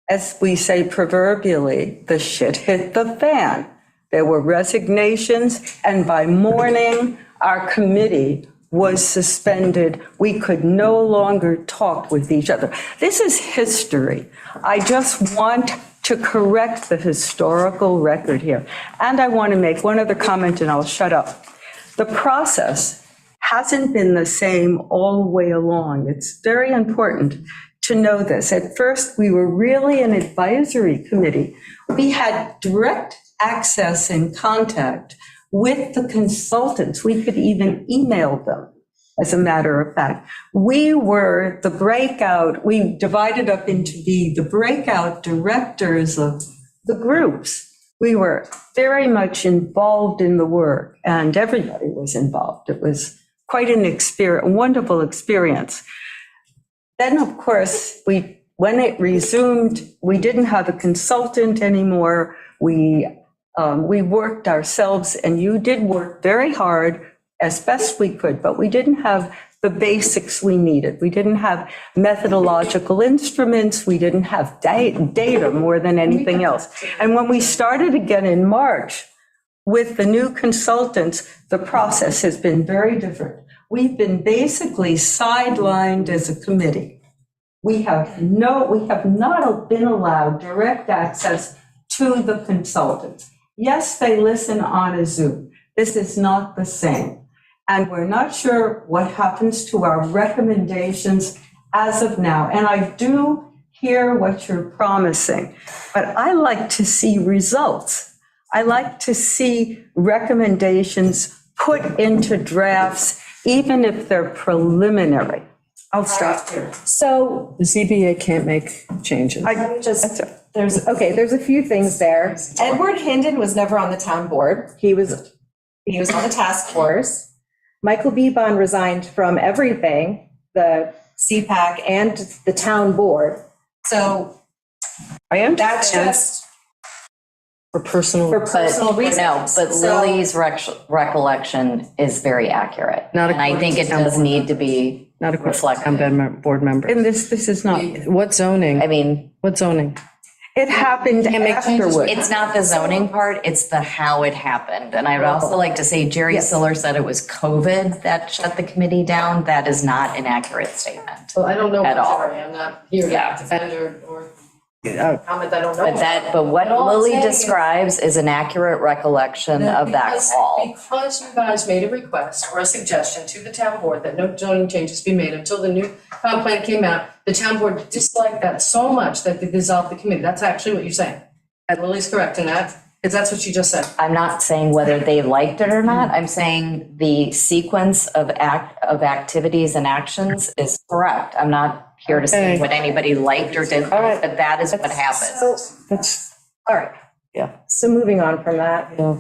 as we say proverbially, the shit hit the fan. There were resignations, and by morning, our committee was suspended. We could no longer talk with each other. This is history. I just want to correct the historical record here. And I want to make one other comment, and I'll shut up. The process hasn't been the same all the way along. It's very important to know this. At first, we were really an advisory committee. We had direct access and contact with the consultants. We could even email them, as a matter of fact. We were the breakout, we divided up into the breakout directors of the groups. We were very much involved in the work, and everybody was involved. It was quite a wonderful experience. Then, of course, when it resumed, we didn't have a consultant anymore. We worked ourselves, and you did work very hard as best we could, but we didn't have the basics we needed. We didn't have methodological instruments. We didn't have data more than anything else. And when we started again in March with the new consultants, the process has been very different. We've been basically sidelined as a committee. We have not been allowed direct access to the consultants. Yes, they listen on a Zoom. This is not the same. And we're not sure what happens to our recommendations as of now. And I do hear what you're promising, but I like to see results. I like to see recommendations put into drafts, even if they're preliminary. I'll stop here. So The ZBA can't make changes. there's a few things there. Edward Hinden was never on the town board. He was on the task force. Michael Bebon resigned from everything, the CPAC and the town board. So that's just For personal, for personal reasons. No, but So- Lily's recollection is very accurate. Not And I think it does need to be not a question, reflected. board member. And this is not, What zoning? I mean, What zoning? It happened Can't make changes. afterward. It's not the zoning part, it's the how it happened. And I would also like to say Jerry Siller said it was COVID that shut the committee down. That is not an accurate statement. Well, I don't know, At all. Jerry, I'm not here to Yeah. defend or comment, I don't know. But what All I'm Lily saying is- describes is an accurate recollection of that call. Because you guys made a request or a suggestion to the town board that no zoning changes be made until the new comp plan came out, the town board disliked that so much that they dissolved the committee. That's actually what you're saying. And Lily's correct in that, because that's what she just said. I'm not saying whether they liked it or not. I'm saying the sequence of activities and actions is correct. I'm not here to say Okay. what anybody liked or didn't, All right. but that is what happened. So, That's, all right. Yeah. So moving on from that. yeah.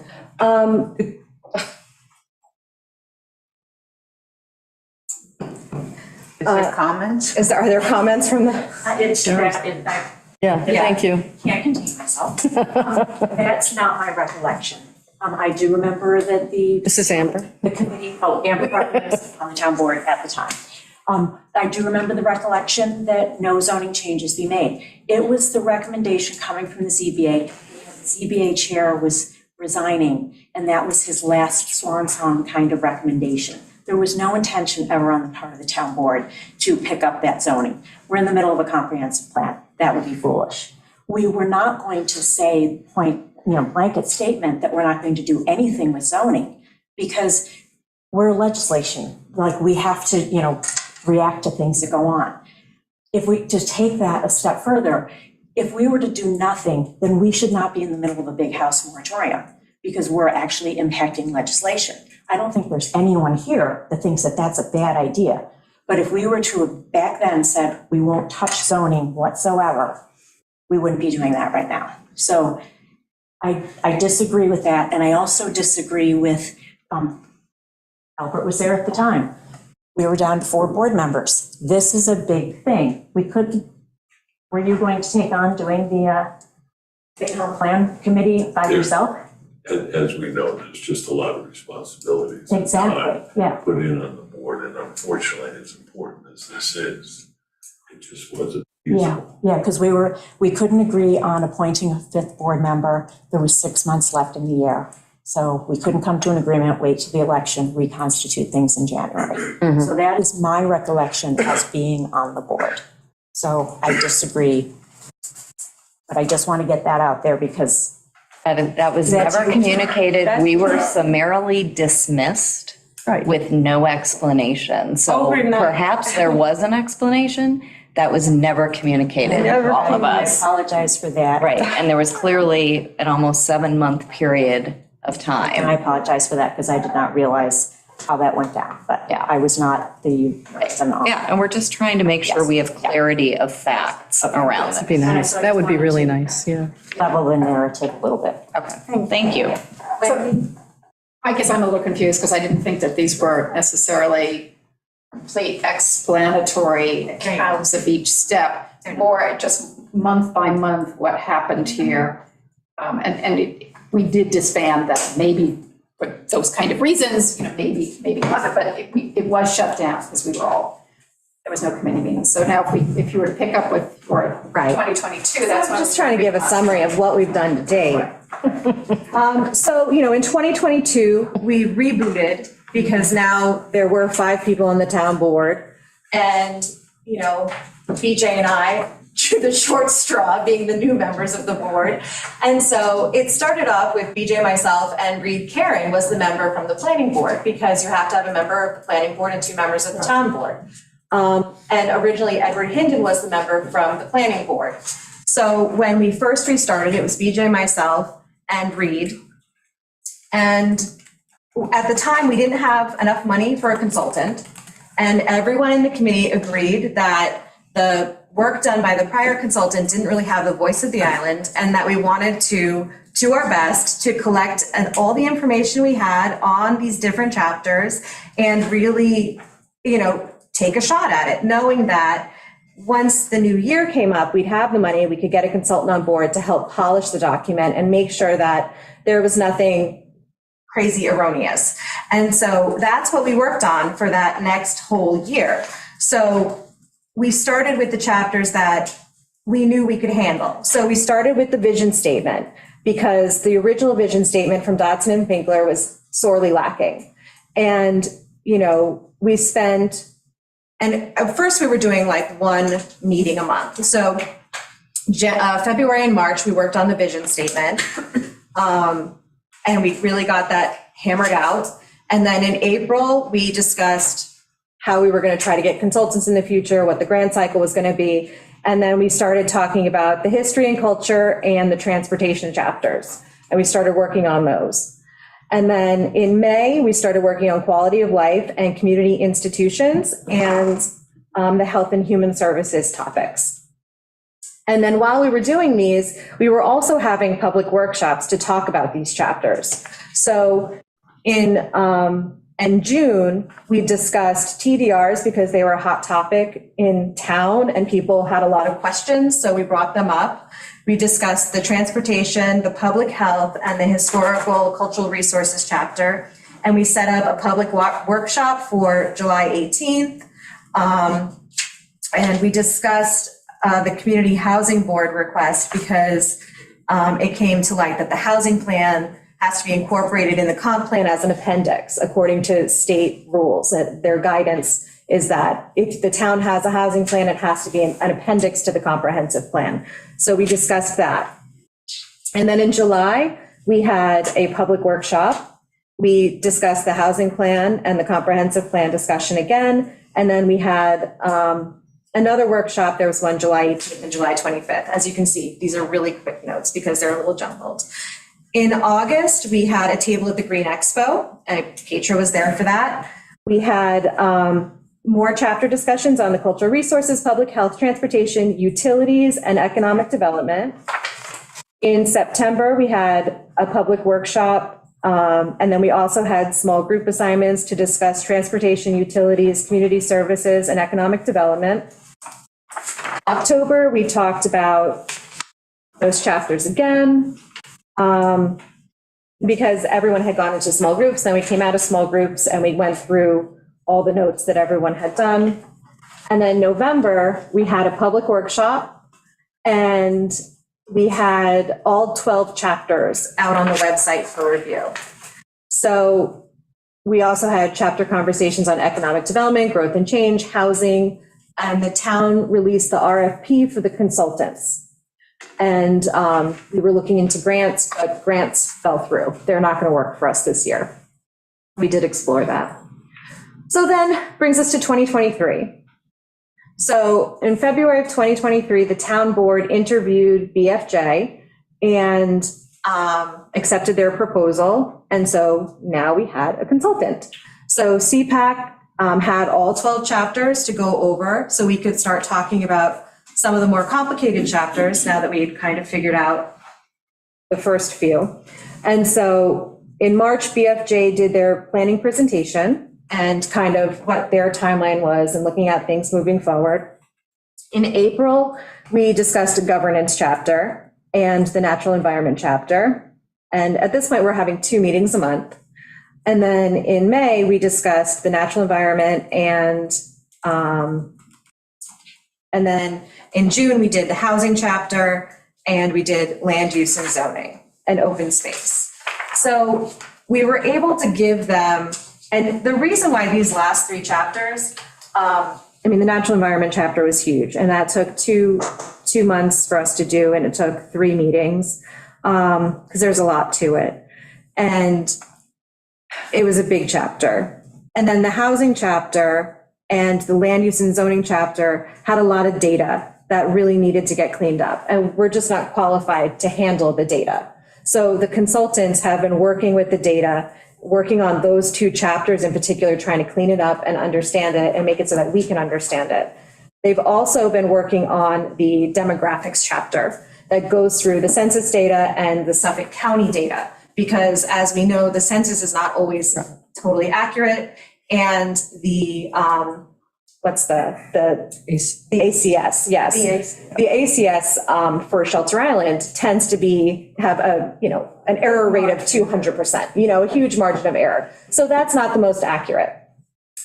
Is there comments? Are there comments from the? I did distracted, I Yeah, thank you. can't contain myself. That's not my recollection. I do remember that This is Amber. the committee, Amber Bartlett was on the town board at the time. I do remember the recollection that no zoning changes be made. It was the recommendation coming from the ZBA. The ZBA chair was resigning, and that was his last swan song kind of recommendation. There was no intention ever on the part of the town board to pick up that zoning. We're in the middle of a comprehensive plan. That would be foolish. We were not going to say blanket statement that we're not going to do anything with zoning, because we're legislation. Like, we have to, react to things that go on. If we just take that a step further, if we were to do nothing, then we should not be in the middle of a big house moratorium, because we're actually impacting legislation. I don't think there's anyone here that thinks that that's a bad idea. But if we were to have back then said, we won't touch zoning whatsoever, we wouldn't be doing that right now. So I disagree with that. And I also disagree with, Albert was there at the time. We were down to 4 board members. This is a big thing. Were you going to take on doing the plan committee by yourself? As we know, there's just a lot of responsibilities. Exactly, yeah. Put in on the board, and unfortunately, as important as this is, it just wasn't feasible. Yeah, because we couldn't agree on appointing a 5th board member. There was 6 months left in the year. So we couldn't come to an agreement, wait till the election, reconstitute things in January. So that is my recollection as being on the board. So I disagree. But I just want to get that out there because That was That's- never communicated. We were summarily dismissed Right. with no explanation. So Overnight. perhaps there was an explanation that was never communicated to all of I us. apologize for that. Right, and there was clearly an almost 7-month period of And I time. apologize for that because I did not realize how that went down. But Yeah. I was not the person on. Yeah, and we're just trying to make sure we have clarity of facts around That'd it. be nice. That would be really nice, yeah. Level the narrative a little bit. Okay, thank you. I guess I'm a little confused because I didn't think that these were necessarily complete explanatory accounts of each step, more just month by month what happened here. We did disband that maybe for those kind of reasons, maybe it wasn't, but it was shut down because there was no committee meeting. So now if you were to pick up with for Right. 2022, that's I'm what just trying to give a summary of what we've done to date. So, in 2022, we rebooted because now there were 5 people on the town board. And, BJ and I drew the short straw, being the new members of the board. And so it started off with BJ, myself, and Reed Karen was the member from the planning board, because you have to have a member of the planning board and 2 members of the town board. And originally Edward Hinden was the member from the planning board. So when we first restarted, it was BJ, myself, and Reed. And at the time, we didn't have enough money for a consultant. And everyone in the committee agreed that the work done by the prior consultant didn't really have the voice of the island, and that we wanted to do our best to collect all the information we had on these different chapters and really, take a shot at it, knowing that once the new year came up, we'd have the money, we could get a consultant on board to help polish the document and make sure that there was nothing crazy erroneous. And so that's what we worked on for that next whole year. So we started with the chapters that we knew we could handle. So we started with the vision statement because the original vision statement from Dodson and Finkler was sorely lacking. And, you know, we spent, and at first we were doing like one meeting a month. So February and March, we worked on the vision statement. And we really got that hammered out. And then in April, we discussed how we were going to try to get consultants in the future, what the grant cycle was going to be. And then we started talking about the history and culture and the transportation chapters. And we started working on those. And then in May, we started working on quality of life and community institutions and the health and human services topics. And then while we were doing these, we were also having public workshops to talk about these chapters. So in June, we discussed TDRs because they were a hot topic in town and people had a lot of questions, so we brought them up. We discussed the transportation, the public health, and the historical cultural resources chapter. And we set up a public workshop for July 18th. And we discussed the Community Housing Board request because it came to light that the housing plan has to be incorporated in the comp plan as an appendix according to state rules. Their guidance is that if the town has a housing plan, it has to be an appendix to the comprehensive plan. So we discussed that. And then in July, we had a public workshop. We discussed the housing plan and the comprehensive plan discussion again. And then we had another workshop. There was one July 18th and July 25th. As you can see, these are really quick notes because they're a little jumbled. In August, we had a table at the Green Expo, and Keitra was there for that. We had more chapter discussions on the cultural resources, public health, transportation, utilities, and economic development. In September, we had a public workshop, and then we also had small group assignments to discuss transportation, utilities, community services, and economic development. October, we talked about those chapters again. Because everyone had gone into small groups, then we came out of small groups and we went through all the notes that everyone had done. And then November, we had a public workshop and we had all 12 chapters out on the website for review. So we also had chapter conversations on economic development, growth and change, housing, and the town released the RFP for the consultants. And we were looking into grants, but grants fell through. They're not going to work for us this year. We did explore that. So then brings us to 2023. So in February of 2023, the town board interviewed BFJ and accepted their proposal. And so now we had a consultant. So CPAC had all 12 chapters to go over so we could start talking about some of the more complicated chapters now that we had kind of figured out the first few. And so in March, BFJ did their planning presentation and kind of what their timeline was and looking at things moving forward. In April, we discussed a governance chapter and the natural environment chapter. And at this point, we're having 2 meetings a month. And then in May, we discussed the natural environment and then in June, we did the housing chapter and we did land use and zoning and open space. So we were able to give them, and the reason why these last 3 chapters, the natural environment chapter was huge and that took two months for us to do and it took 3 meetings because there's a lot to it. And it was a big chapter. And then the housing chapter and the land use and zoning chapter had a lot of data that really needed to get cleaned up. And we're just not qualified to handle the data. So the consultants have been working with the data, working on those 2 chapters in particular, trying to clean it up and understand it and make it so that we can understand it. They've also been working on the demographics chapter that goes through the census data and the Suffolk County data, because as we know, the census is not always totally accurate. And the ACS, yes. The ACS for Shelter Island tends to have an error rate of 200%, a huge margin of error. So that's not the most accurate.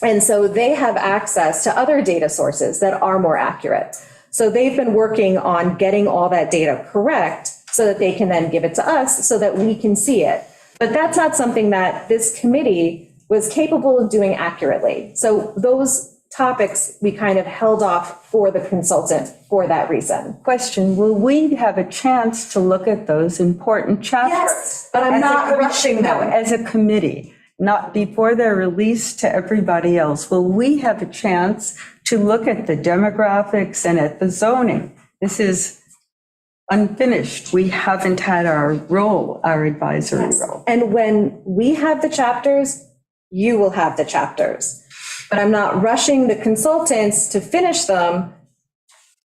And so they have access to other data sources that are more accurate. So they've been working on getting all that data correct so that they can then give it to us so that we can see it. But that's not something that this committee was capable of doing accurately. So those topics we kind of held off for the consultant for that reason. Question, will we have a chance to look at those important chapters? Yes, but I'm As a not committee- rushing no, them. As a committee, not before they're released to everybody else. Will we have a chance to look at the demographics and at the zoning? This is unfinished. We haven't had our role, our advisory role. And when we have the chapters, you will have the chapters. But I'm not rushing the consultants to finish them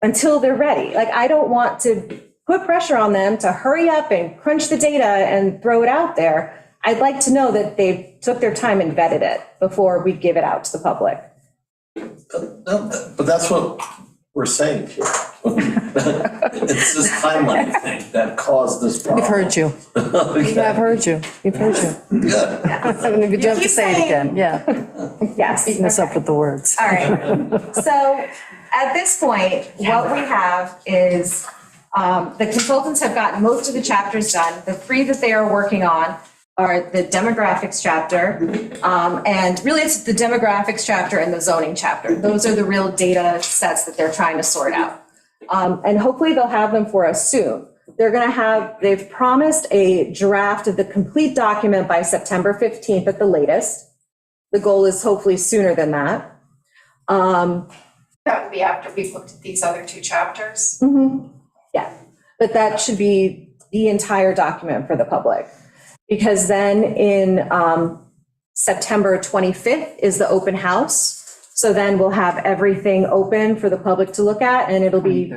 until they're ready. Like, I don't want to put pressure on them to hurry up and crunch the data and throw it out there. I'd like to know that they took their time and vetted it before we give it out to the public. But that's what we're saying here. It's this timeline thing that caused this problem. We've heard you. We have heard you. We've heard you. Good. We do have to keep say it saying- again, yeah. Yes. Beating us up with the words. All right. So at this point, what we have is the consultants have gotten most of the chapters done. The 3 that they are working on are the demographics chapter. And really, it's the demographics chapter and the zoning chapter. Those are the real data sets that they're trying to sort out. And hopefully they'll have them for us soon. They've promised a draft of the complete document by September 15th at the latest. The goal is hopefully sooner than that. That would be after we've looked at these other 2 chapters. Yeah, but that should be the entire document for the public. Because then in September 25th is the open house. So then we'll have everything open for the public to look at, and it'll be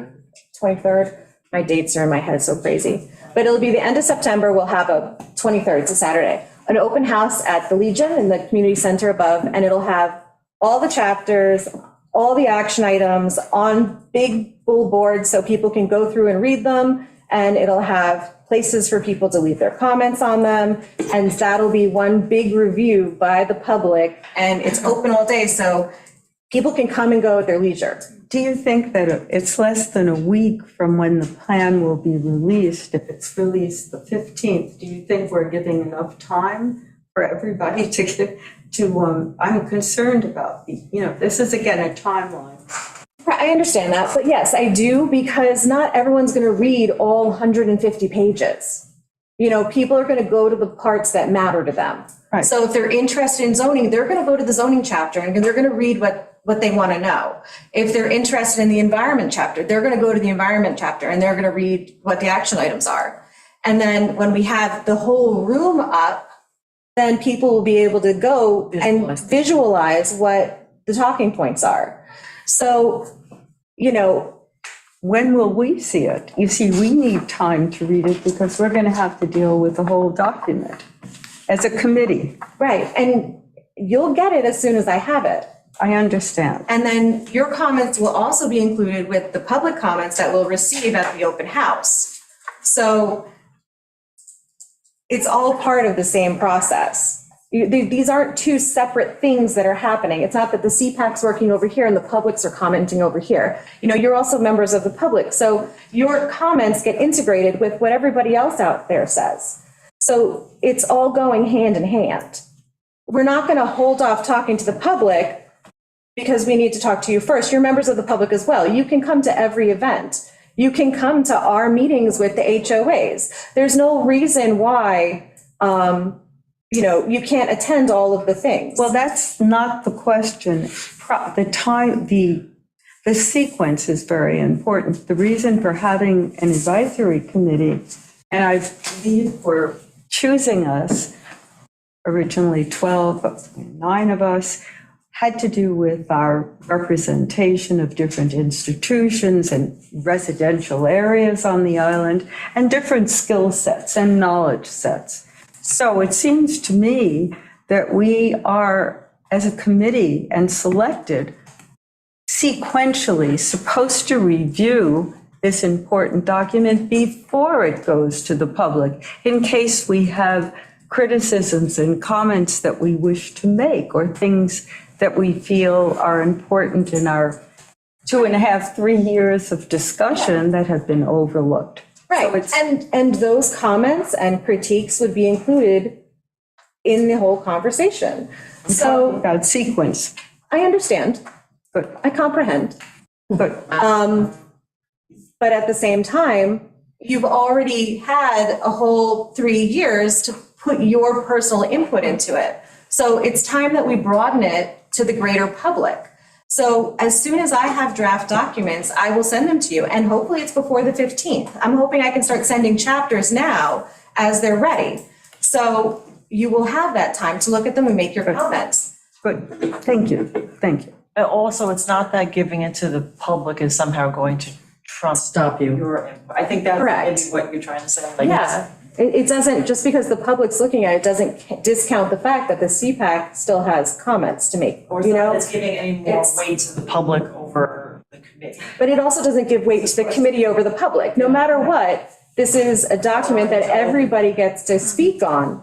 23rd. My dates are in my head so crazy. But it'll be the end of September, we'll have a 23rd, it's a Saturday, an open house at the Legion in the community center above, and it'll have all the chapters, all the action items on big full boards so people can go through and read them, and it'll have places for people to leave their comments on them, and that'll be one big review by the public, and it's open all day, so people can come and go at their leisure. Do you think that it's less than a week from when the plan will be released? If it's released the 15th, do you think we're giving enough time for everybody to get to, I'm concerned about, this is again a timeline. I understand that, but yes, I do, because not everyone's going to read all 150 pages. People are going to go to the parts that matter to them. Right. So if they're interested in zoning, they're going to go to the zoning chapter and they're going to read what they want to know. If they're interested in the environment chapter, they're going to go to the environment chapter and they're going to read what the action items are. And then when we have the whole room up, then people will be able to go and visualize what the talking points are. So, When will we see it? You see, we need time to read it because we're going to have to deal with the whole document as a committee. right, and you'll get it as soon as I have it. I understand. And then your comments will also be included with the public comments that we'll receive at the open house. So it's all part of the same process. These aren't 2 separate things that are happening. It's not that the CPAC's working over here and the publics are commenting over here. You're also members of the public, so your comments get integrated with what everybody else out there says. So it's all going hand in hand. We're not going to hold off talking to the public because we need to talk to you first. You're members of the public as well. You can come to every event. You can come to our meetings with the HOAs. There's no reason why, you can't attend all of the things. Well, that's not the question. The time, the sequence is very important. The reason for having an advisory committee, and I believe for choosing us, originally 9 of us, had to do with our representation of different institutions and residential areas on the island and different skill sets and knowledge sets. So it seems to me that we are, as a committee and selected, sequentially supposed to review this important document before it goes to the public, in case we have criticisms and comments that we wish to make or things that we feel are important in our 2.5, 3 years of discussion that have been overlooked. Right, and those comments and critiques would be included in the whole conversation. So About sequence. I understand, Good. I comprehend. Good. But at the same time, you've already had a whole 3 years to put your personal input into it. So it's time that we broaden it to the greater public. So as soon as I have draft documents, I will send them to you, and hopefully it's before the 15th. I'm hoping I can start sending chapters now as they're ready. So you will have that time to look at them and make your comments. Good. Thank you. Thank you. And also, it's not that giving it to the public is somehow going to trump. Stop you. Your input. I think that's Correct. maybe what you're trying to say. Like, Yeah, it doesn't, just because the public's looking at it, doesn't discount the fact that the CPAC still has comments to make, Or you know? it's giving any more it's- weight to the public over the committee. But it also doesn't give weight to the committee over the public. No matter what, this is a document that everybody gets to speak on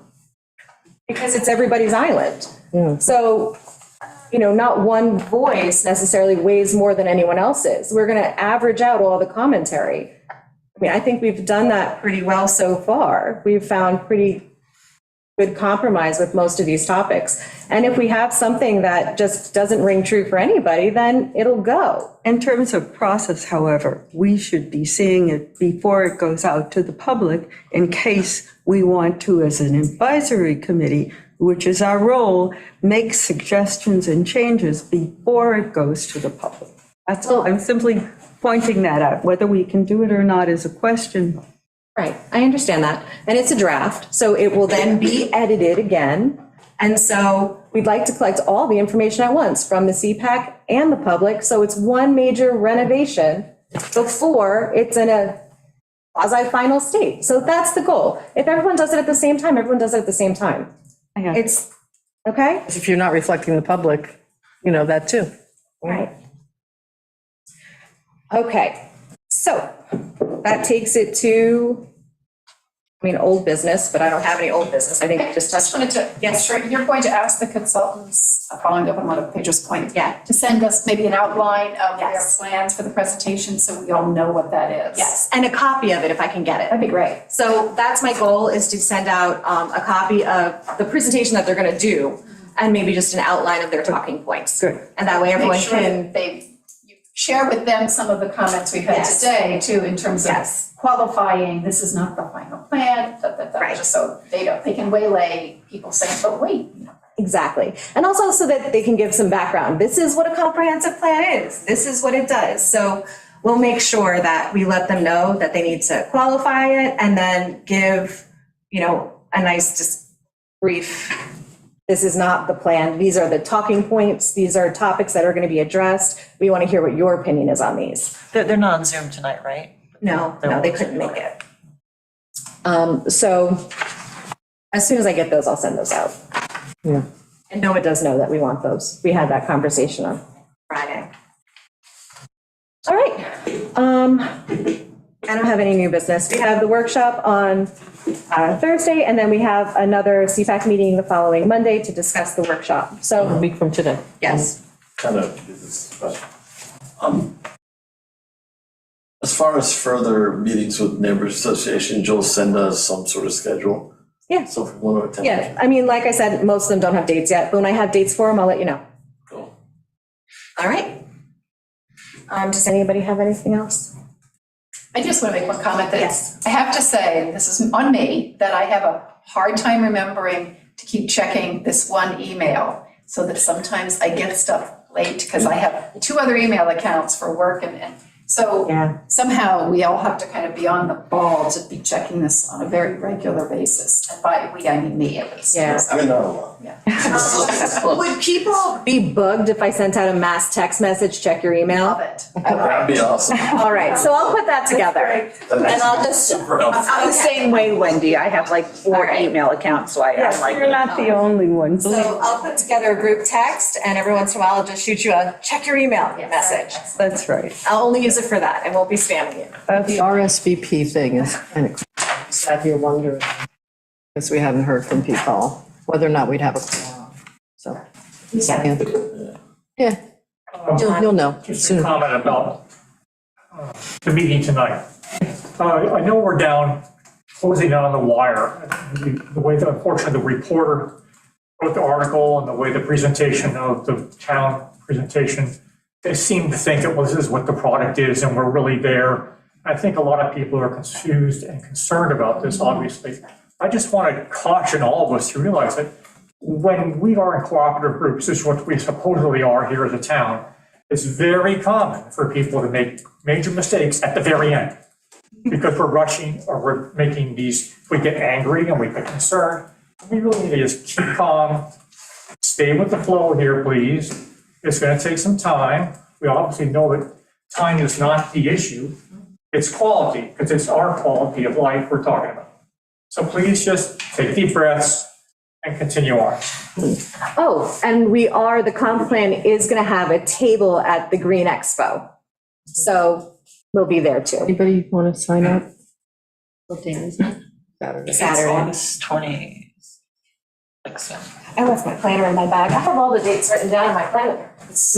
because it's everybody's island. So, you know, not one voice necessarily weighs more than anyone else's. We're going to average out all the commentary. I mean, I think we've done that pretty well so far. We've found pretty good compromise with most of these topics. And if we have something that just doesn't ring true for anybody, then it'll go. In terms of process, however, we should be seeing it before it goes out to the public in case we want to, as an advisory committee, which is our role, make suggestions and changes before it goes to the public. That's all. I'm simply pointing that out. Whether we can do it or not is a question. Right, I understand that. And it's a draft, so it will then be edited again. And so we'd like to collect all the information at once from the CPAC and the public. So it's one major renovation before it's in a quasi-final state. So that's the goal. If everyone does it at the same time, everyone does it at the same time. It's, okay? If you're not reflecting the public, you know, that too. Right. Okay, so that takes it to, I mean, old business, but I don't have any old business. I think we just touched on it. Yes, sure. You're going to ask the consultants, following up on what Pedro's point. Yeah. To send us maybe an outline of their Yes. plans for the presentation, so we all know what that is. Yes, and a copy of it if I can get it. That'd be great. So that's my goal, is to send out a copy of the presentation that they're going to do, and maybe just an outline of their talking points. Good. And that way everyone Make sure can, that you share with them some of the comments we've had Yes. today too, in terms of Yes. qualifying, this is not the final plan, Right. just so they can waylay people saying, but wait, you know. exactly. And also so that they can give some background. This is what a comprehensive plan is. This is what it does. So we'll make sure that we let them know that they need to qualify it and then give, you know, a nice just brief, this is not the plan. These are the talking points. These are topics that are going to be addressed. We want to hear what your opinion is on these. They're not on Zoom tonight, right? No, they couldn't make it. So as soon as I get those, I'll send those out. Yeah. And Noah does know that we want those. We had that conversation on Friday. All right. I don't have any new business. We have the workshop on Thursday, and then we have another CPAC meeting the following Monday to discuss the workshop. A So, week from today. yes. Kind of this question. As far as further meetings with neighbors association, you'll send us some sort of schedule? Yeah. So if we want to attend. Yeah, I mean, like I said, most of them don't have dates yet, but when I have dates for them, I'll let you know. Cool. All right. Does anybody have anything else? I just want to make one comment that Yes. I have to say, this is on me, that I have a hard time remembering to keep checking this one email, so that sometimes I get stuff late because I have 2 other email accounts for work and so Yeah. somehow we all have to kind of be on the ball to be checking this on a very regular basis. And by we, I mean me at least. Yeah. I mean, not a lot. Yeah. Would people be bugged if I sent out a mass text message, check your Love email? it. That'd be awesome. All right, so I'll put that together. And I'll just- Super helpful. I'm the same way, Wendy. I have like 4 email accounts, so I'm like. You're not the only one. So I'll put together a group text, and every once in a while, I'll just shoot you a check your email message. That's right. I'll only use it for that. I won't be spamming you. The RSVP thing is kind of, sat here wondering, because we haven't heard from people, whether or not we'd have a quorum. So, yeah. Yeah. You'll know Just a soon. comment about the meeting tonight. I know we're down, closing on the wire. The way that unfortunately the reporter wrote the article and the way the presentation of the town presentation, they seem to think that, well, this is what the product is and we're really there. I think a lot of people are confused and concerned about this, obviously. I just want to caution all of us to realize that when we are in cooperative groups, this is what we supposedly are here as a town, it's very common for people to make major mistakes at the very end because we're rushing or we're making these, we get angry and we get concerned. We really need to just keep calm, stay with the flow here, please. It's going to take some time. We obviously know that time is not the issue. It's quality, because it's our quality of life we're talking about. So please just take deep breaths and continue on. Oh, and the comp plan is going to have a table at the Green Expo. So we'll be there too. Anybody want to sign up? What day is it? Saturday. August 26th. I left my planner in my bag. I have all the dates written down in my planner.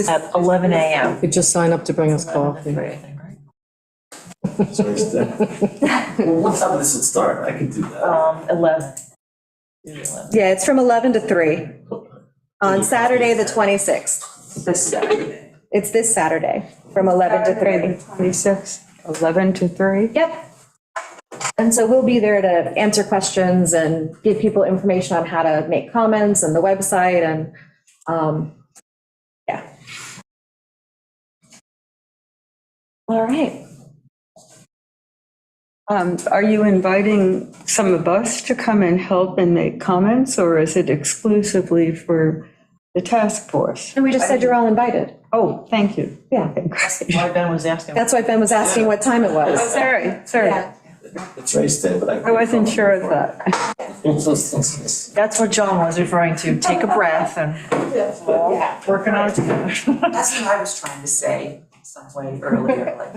At 11 a.m. You could just sign up to bring us coffee. So it's there. Well, what time does it start? I can do that. 11. Yeah, it's from 11 to 3 on Saturday, the 26th. This Saturday. It's this Saturday from 11 to 3. 26, 11 to 3. Yep. And so we'll be there to answer questions and give people information on how to make comments and the website and, yeah. All right. Are you inviting some of us to come and help and make comments, or is it exclusively for the task force? And we just said you're all invited. Oh, thank you. Yeah. Why Ben was asking. That's why Ben was asking what time it was. Sorry. Yeah. It's race day, but I wasn't sure of that. That's what John was referring to. Take a breath and Yeah. working on it together. That's what I was trying to say some way earlier, like.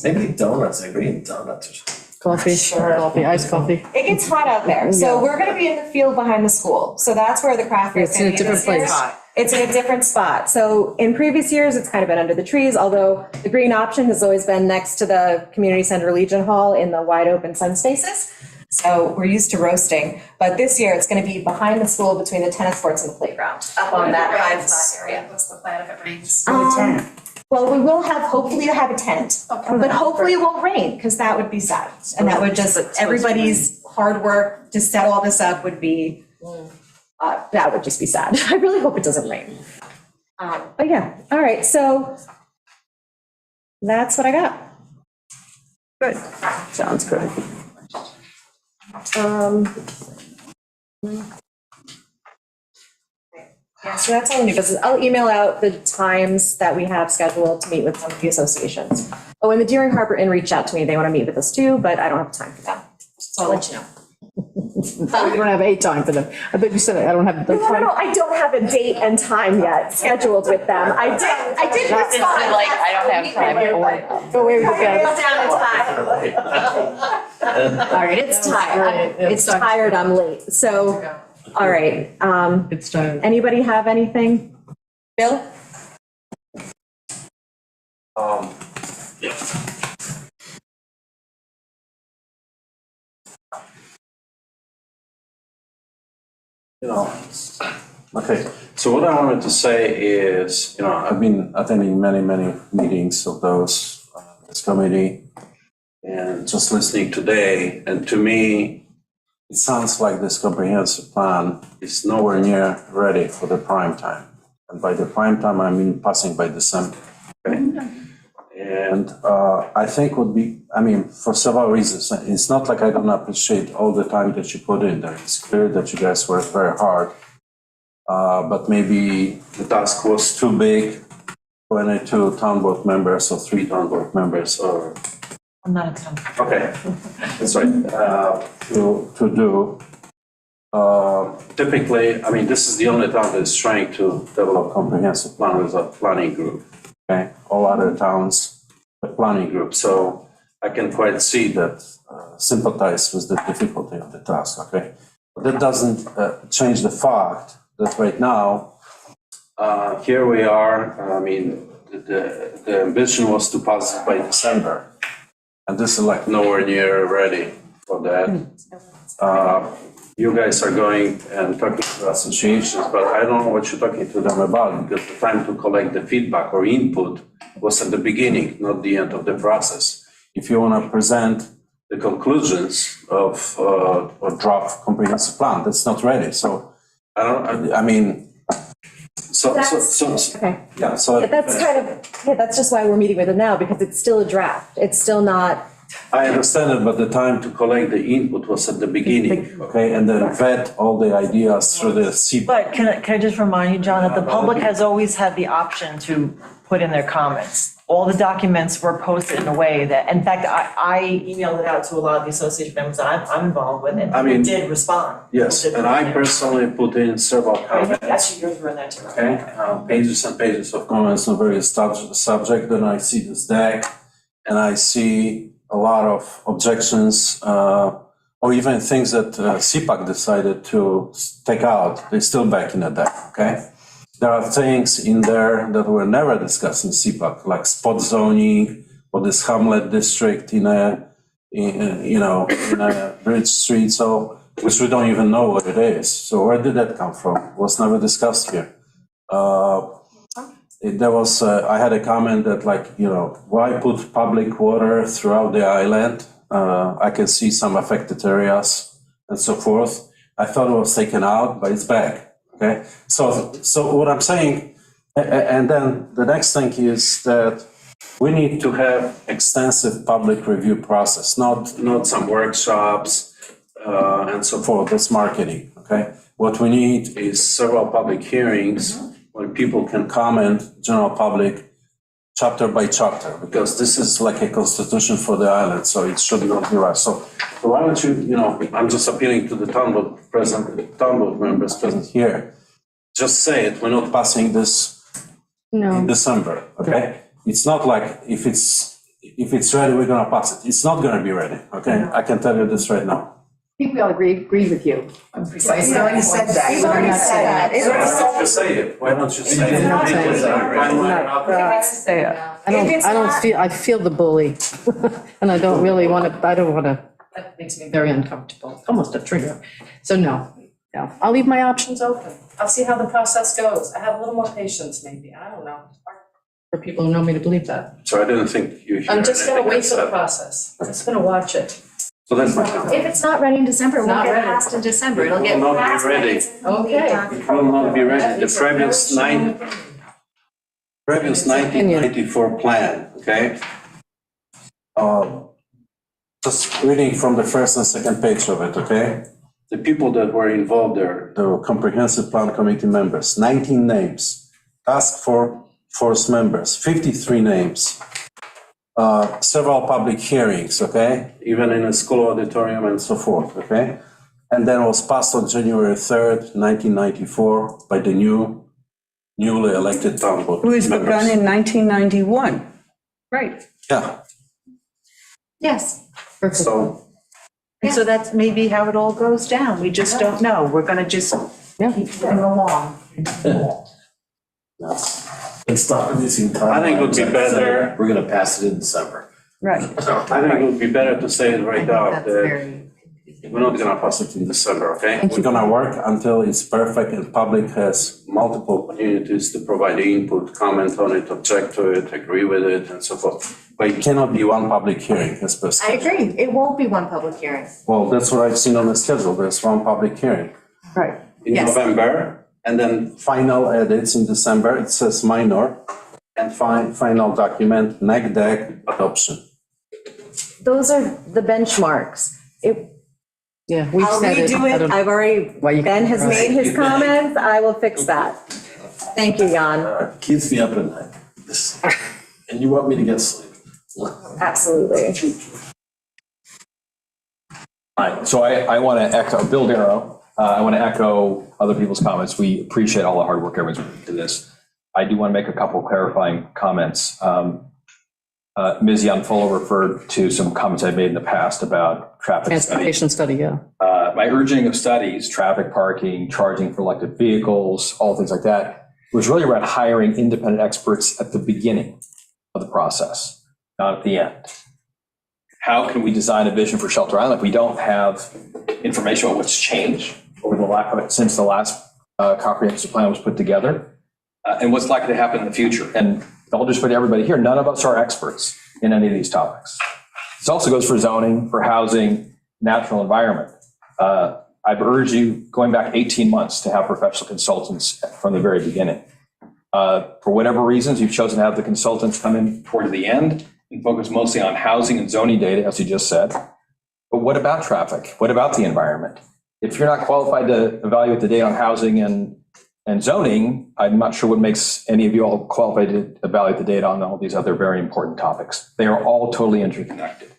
Maybe donuts, I agree, donuts or something. Coffee, coffee, iced coffee. It gets hot out there. So we're going to be in the field behind the school. So that's where the craft fair is It's in a gonna be different this year. place. It's in a different spot. So in previous years, it's kind of been under the trees, although the green option has always been next to the Community Center Legion Hall in the wide open sun spaces. So we're used to roasting, but this year it's going to be behind the school between the tennis courts and the playground, up on that high flat area. What's the plan if it rains? Well, we will hopefully have a tent, but hopefully it won't rain, because that would be sad. And that would just, everybody's hard work to set all this up would be, that would just be sad. I really hope it doesn't rain. But yeah, all right, so that's what I got. Good. Sounds good. Yeah, so that's all new business. I'll email out the times that we have scheduled to meet with some of the associations. Oh, and the Deering Harbor Inn reached out to me. They want to meet with us too, but I don't have time for them. So I'll let you know. You don't have a time for them. I bet you said I don't have the time. No, I don't have a date and time yet scheduled with them. I did respond. I don't have time for it. Go away with your It's guys. down to time. All right, it's tired. It's tired, I'm late. So, all right. It's time. Anybody have anything? Bill? Okay, so what I wanted to say is, I've been attending many, many meetings of this committee, and just listening today, and to me, it sounds like this comprehensive plan is nowhere near ready for the prime time. And by the prime time, I mean passing by December. Okay? And I think for several reasons. It's not like I don't appreciate all the time that you put in there. It's clear that you guys work very hard. But maybe the task was too big for any 2 town board members or 3 town board members or. I'm not a town. Okay, that's right. To do. Typically, this is the only town that's trying to develop comprehensive plan with a planning group. Okay, all other towns, a planning group. So I can quite see that, sympathize with the difficulty of the task. Okay, but that doesn't change the fact that right now here we are, I mean, the ambition was to pass it by December. And this is like nowhere near ready for that. You guys are going and talking to associations, but I don't know what you're talking to them about, because the time to collect the feedback or input was at the beginning, not the end of the process. If you want to present the conclusions of a draft comprehensive plan, that's not ready. So I mean, Okay. yeah, so. Yeah, that's kind of, yeah, that's just why we're meeting with them now, because it's still a draft. It's still not, I understand it, but the time to collect the input was at the beginning, okay? And then vet all the ideas through the CPAC. But can I just remind you, John, that the public has always had the option to put in their comments. All the documents were posted in a way that, in fact, I emailed it out to a lot of the association members that I'm involved with, and I mean, people did respond. Yes, People did and I respond. personally put in several comments, Actually, yours were in there too. okay? Pages and pages of comments on various subject, then I see this deck, and I see a lot of objections, or even things that CPAC decided to take out, they're still back in the deck, okay? There are things in there that were never discussed in CPAC, like spot zoning, or this Hamlet district in a Bridge Street, so, which we don't even know what it is. So where did that come from? It was never discussed here. There was, I had a comment that why put public water throughout the island? I can see some affected areas and so forth. I thought it was taken out, but it's back. Okay, so what I'm saying, and then the next thing is that we need to have extensive public review process, not some workshops and so forth. That's marketing. Okay, what we need is several public hearings where people can comment, general public, chapter by chapter, because this is like a constitution for the island, so it should not be rushed. So why don't you, I'm just appealing to the town board members present here. Just say it, we're not passing this in December, okay? It's not like if it's ready, we're gonna pass it. It's not gonna be ready, okay? I can tell you this right now. I think we all agree with you. Precisely. We already said that. We've already said that. Why don't you say it? Why don't you say it? Say it. I feel the bully, and I don't want to, that makes me very uncomfortable, almost a trigger. So no, I'll leave my options open. I'll see how the process goes. I have a little more patience maybe, I don't know. For people who know me to believe that. So I didn't think you. I'm just gonna anything wait I for the said. process. I'm just gonna watch it. So that's my comment. If it's not ready in December, it won't Not get ready. passed in December. It'll get It will not be passed. ready. Okay. It will not be ready. The previous 1994 plan, okay? Just reading from the first and second page of it, okay? The people that were involved there, the comprehensive plan committee members, 19 names. Task force members, 53 names. Several public hearings, okay? Even in a school auditorium and so forth, okay? And then was passed on January 3rd, 1994 by the newly elected town board It was members. begun in 1991. Right. Yeah, Yes. so, And so that's maybe how it all goes down. We just don't know. We're gonna just keep moving along. And stop reducing timelines. I think it would be better- We're gonna pass it in December. Right. I think it would be better to say it right now, That's that very. we're not gonna pass it in December, okay? We're gonna work until it's perfect and public has multiple opportunities to provide input, comment on it, object to it, agree with it, and so forth. But it cannot be one public hearing, as per I schedule. agree. It won't be one public hearing. Well, that's what I've seen on the schedule, there's one public hearing Right. in Yes. November, and then final edits in December, it says minor, and final document, neg deck, adoption. those are the benchmarks. Yeah, we've I'll said it. redo I it. don't- I've already, Why you- Ben has made his comments. I will fix that. Thank you, Jan. Keeps me up at night. And you want me to get sleep. Absolutely. Hi, so I want to echo, Bill Darrow, I want to echo other people's comments. We appreciate all the hard work everyone's put into this. I do want to make a couple clarifying comments. Ms. Young-Fuller referred to some comments I made in the past about traffic studies. Transportation study, yeah. My urging of studies, traffic parking, charging for electric vehicles, all things like that, was really around hiring independent experts at the beginning of the process, not at the end. How can we design a vision for Shelter Island if we don't have information about what's changed over since the last comprehensive plan was put together, and what's likely to happen in the future? And I'll just put everybody here, none of us are experts in any of these topics. This also goes for zoning, for housing, natural environment. I've urged you, going back 18 months, to have professional consultants from the very beginning. For whatever reasons, you've chosen to have the consultants come in toward the end and focus mostly on housing and zoning data, as you just said. But what about traffic? What about the environment? If you're not qualified to evaluate the data on housing and zoning, I'm not sure what makes any of you all qualified to evaluate the data on all these other very important topics. They are all totally interconnected.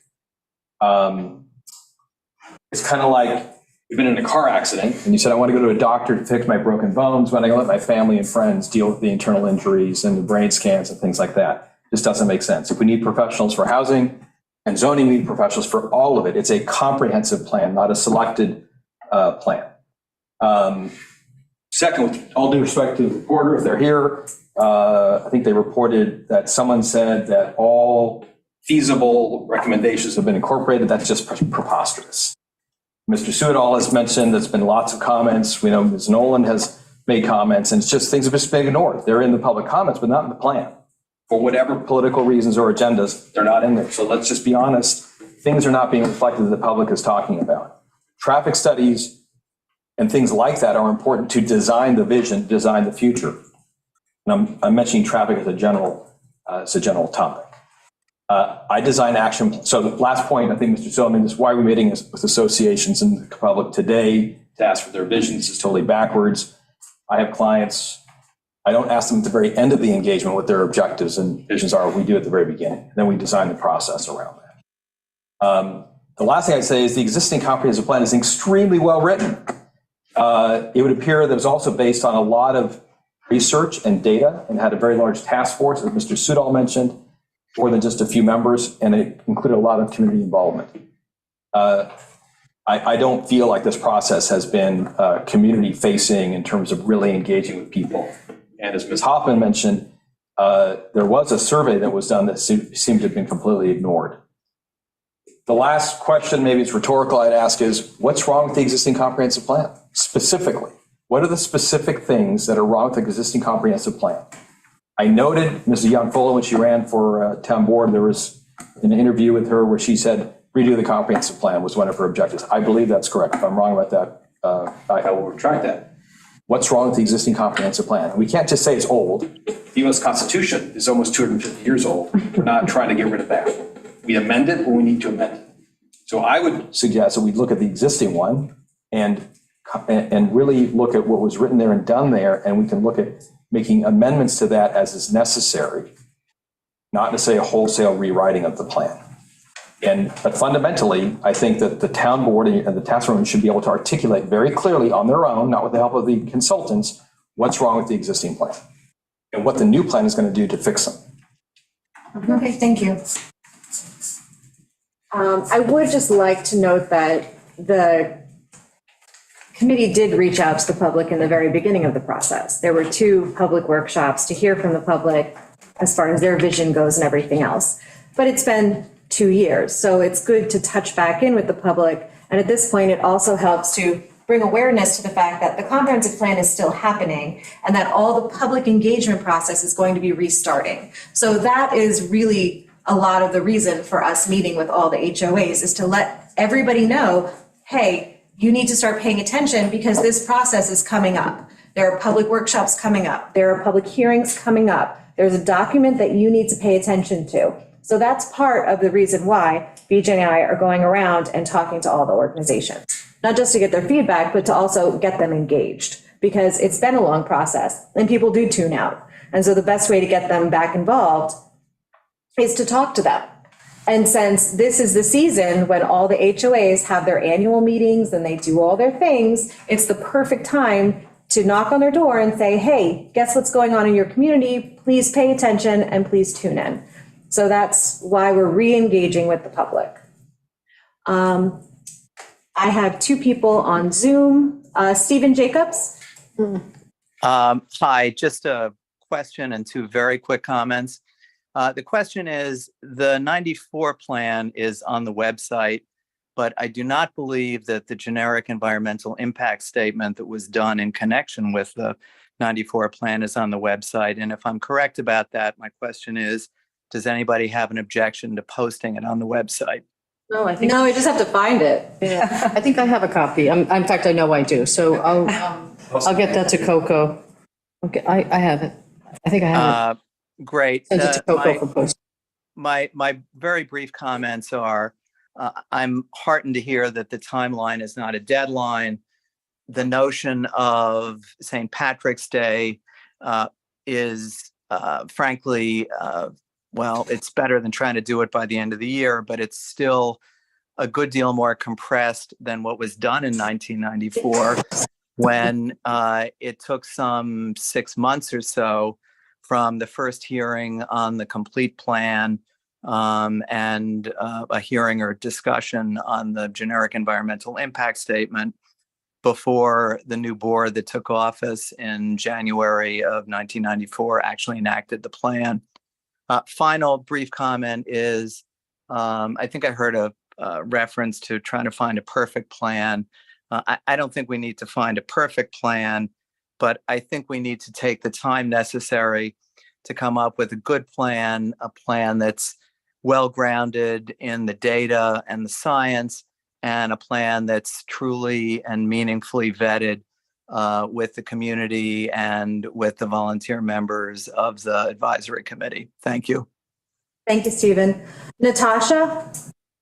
It's kind of like you've been in a car accident and you said, I want to go to a doctor to fix my broken bones, but I let my family and friends deal with the internal injuries and the brain scans and things like that. This doesn't make sense. If we need professionals for housing and zoning, we need professionals for all of it. It's a comprehensive plan, not a selected plan. Second, with all due respect to the reporter, if they're here, I think they reported that someone said that all feasible recommendations have been incorporated. That's just preposterous. Mr. Sudol has mentioned there's been lots of comments. We know Ms. Nolan has made comments, and it's just things have just been ignored. They're in the public comments, but not in the plan. For whatever political reasons or agendas, they're not in there. So let's just be honest. Things are not being reflected that the public is talking about. Traffic studies and things like that are important to design the vision, design the future. And I'm mentioning traffic as a general topic. I design action. So the last point, I think Mr. Silverman, is why we're meeting with associations and the public today to ask for their visions is totally backwards. I have clients, I don't ask them at the very end of the engagement what their objectives and visions are. We do at the very beginning. Then we design the process around that. The last thing I'd say is the existing comprehensive plan is extremely well written. It would appear that it was also based on a lot of research and data and had a very large task force, as Mr. Sudol mentioned, more than just a few members, and it included a lot of community involvement. I don't feel like this process has been community facing in terms of really engaging with people. And as Ms. Hoffman mentioned, there was a survey that was done that seemed to have been completely ignored. The last question, maybe it's rhetorical, I'd ask is, what's wrong with the existing comprehensive plan? Specifically, what are the specific things that are wrong with the existing comprehensive plan? I noted Mrs. Young-Fuller, when she ran for town board, there was an interview with her where she said redo the comprehensive plan was one of her objectives. I believe that's correct. If I'm wrong about that, I will retract that. What's wrong with the existing comprehensive plan? We can't just say it's old. The US Constitution is almost 250 years old. We're not trying to get rid of that. We amend it when we need to amend it. So I would suggest that we look at the existing one and really look at what was written there and done there, and we can look at making amendments to that as is necessary, not to say a wholesale rewriting of the plan. But fundamentally, I think that the town board and the task force should be able to articulate very clearly on their own, not with the help of the consultants, what's wrong with the existing plan and what the new plan is going to do to fix them. Okay, thank you. I would just like to note that the committee did reach out to the public in the very beginning of the process. There were 2 public workshops to hear from the public as far as their vision goes and everything else. But it's been 2 years, so it's good to touch back in with the public. And at this point, it also helps to bring awareness to the fact that the comprehensive plan is still happening and that all the public engagement process is going to be restarting. So that is really a lot of the reason for us meeting with all the HOAs, is to let everybody know, hey, you need to start paying attention because this process is coming up. There are public workshops coming up. There are public hearings coming up. There's a document that you need to pay attention to. So that's part of the reason why BJ and I are going around and talking to all the organizations, not just to get their feedback, but to also get them engaged, because it's been a long process and people do tune out. And so the best way to get them back involved is to talk to them. And since this is the season when all the HOAs have their annual meetings and they do all their things, it's the perfect time to knock on their door and say, hey, guess what's going on in your community? Please pay attention and please tune in. So that's why we're re-engaging with the public. I have 2 people on Zoom. Stephen Jacobs. Hi, just a question and two very quick comments. The question is, the 94 plan is on the website, but I do not believe that the generic environmental impact statement that was done in connection with the 94 plan is on the website. And if I'm correct about that, my question is, does anybody have an objection to posting it on the website? No, I think. No, we just have to find it. Yeah, I think I have a copy. In fact, I know I do. So I'll get that to Coco. Okay, I have it. I think I have it. Great. Send it to Coco for post. My very brief comments are, I'm heartened to hear that the timeline is not a deadline. The notion of St. Patrick's Day is frankly, well, it's better than trying to do it by the end of the year, but it's still a good deal more compressed than what was done in 1994, when it took some 6 months or so from the first hearing on the complete plan and a hearing or discussion on the generic environmental impact statement before the new board that took office in January of 1994 actually enacted the plan. Final brief comment is, I think I heard a reference to trying to find a perfect plan. I don't think we need to find a perfect plan, but I think we need to take the time necessary to come up with a good plan, a plan that's well-grounded in the data and the science, and a plan that's truly and meaningfully vetted with the community and with the volunteer members of the advisory committee. Thank you. Thank you, Stephen. Natasha?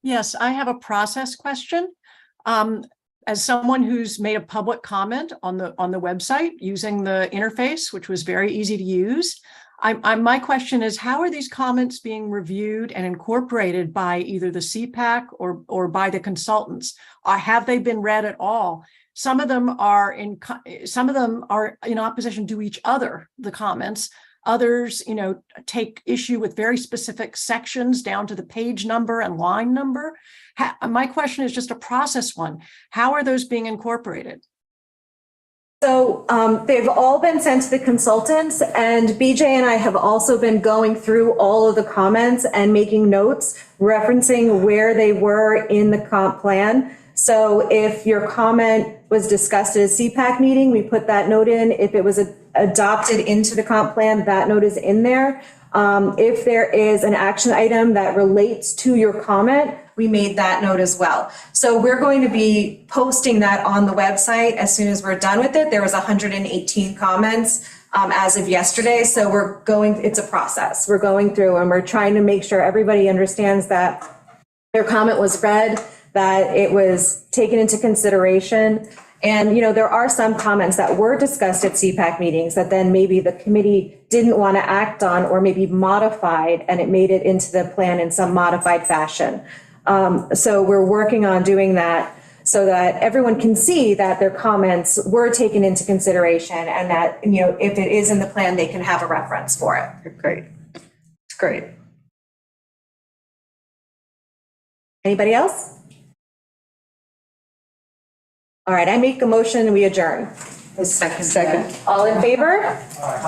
Yes, I have a process question. As someone who's made a public comment on the website using the interface, which was very easy to use, my question is, how are these comments being reviewed and incorporated by either the CPAC or by the consultants? Have they been read at all? Some of them are in opposition to each other, the comments. Others, take issue with very specific sections down to the page number and line number. My question is just a process one. How are those being incorporated? So they've all been sent to the consultants, and BJ and I have also been going through all of the comments and making notes referencing where they were in the comp plan. So if your comment was discussed at a CPAC meeting, we put that note in. If it was adopted into the comp plan, that note is in there. If there is an action item that relates to your comment, we made that note as well. So we're going to be posting that on the website as soon as we're done with it. There was 118 comments as of yesterday. So it's a process. We're going through and we're trying to make sure everybody understands that their comment was read, that it was taken into consideration. And, there are some comments that were discussed at CPAC meetings that then maybe the committee didn't want to act on or maybe modified, and it made it into the plan in some modified fashion. So we're working on doing that so that everyone can see that their comments were taken into consideration and that, if it is in the plan, they can have a reference for it. Great. It's great. Anybody else? All right, I make a motion and we adjourn. Second. All in favor?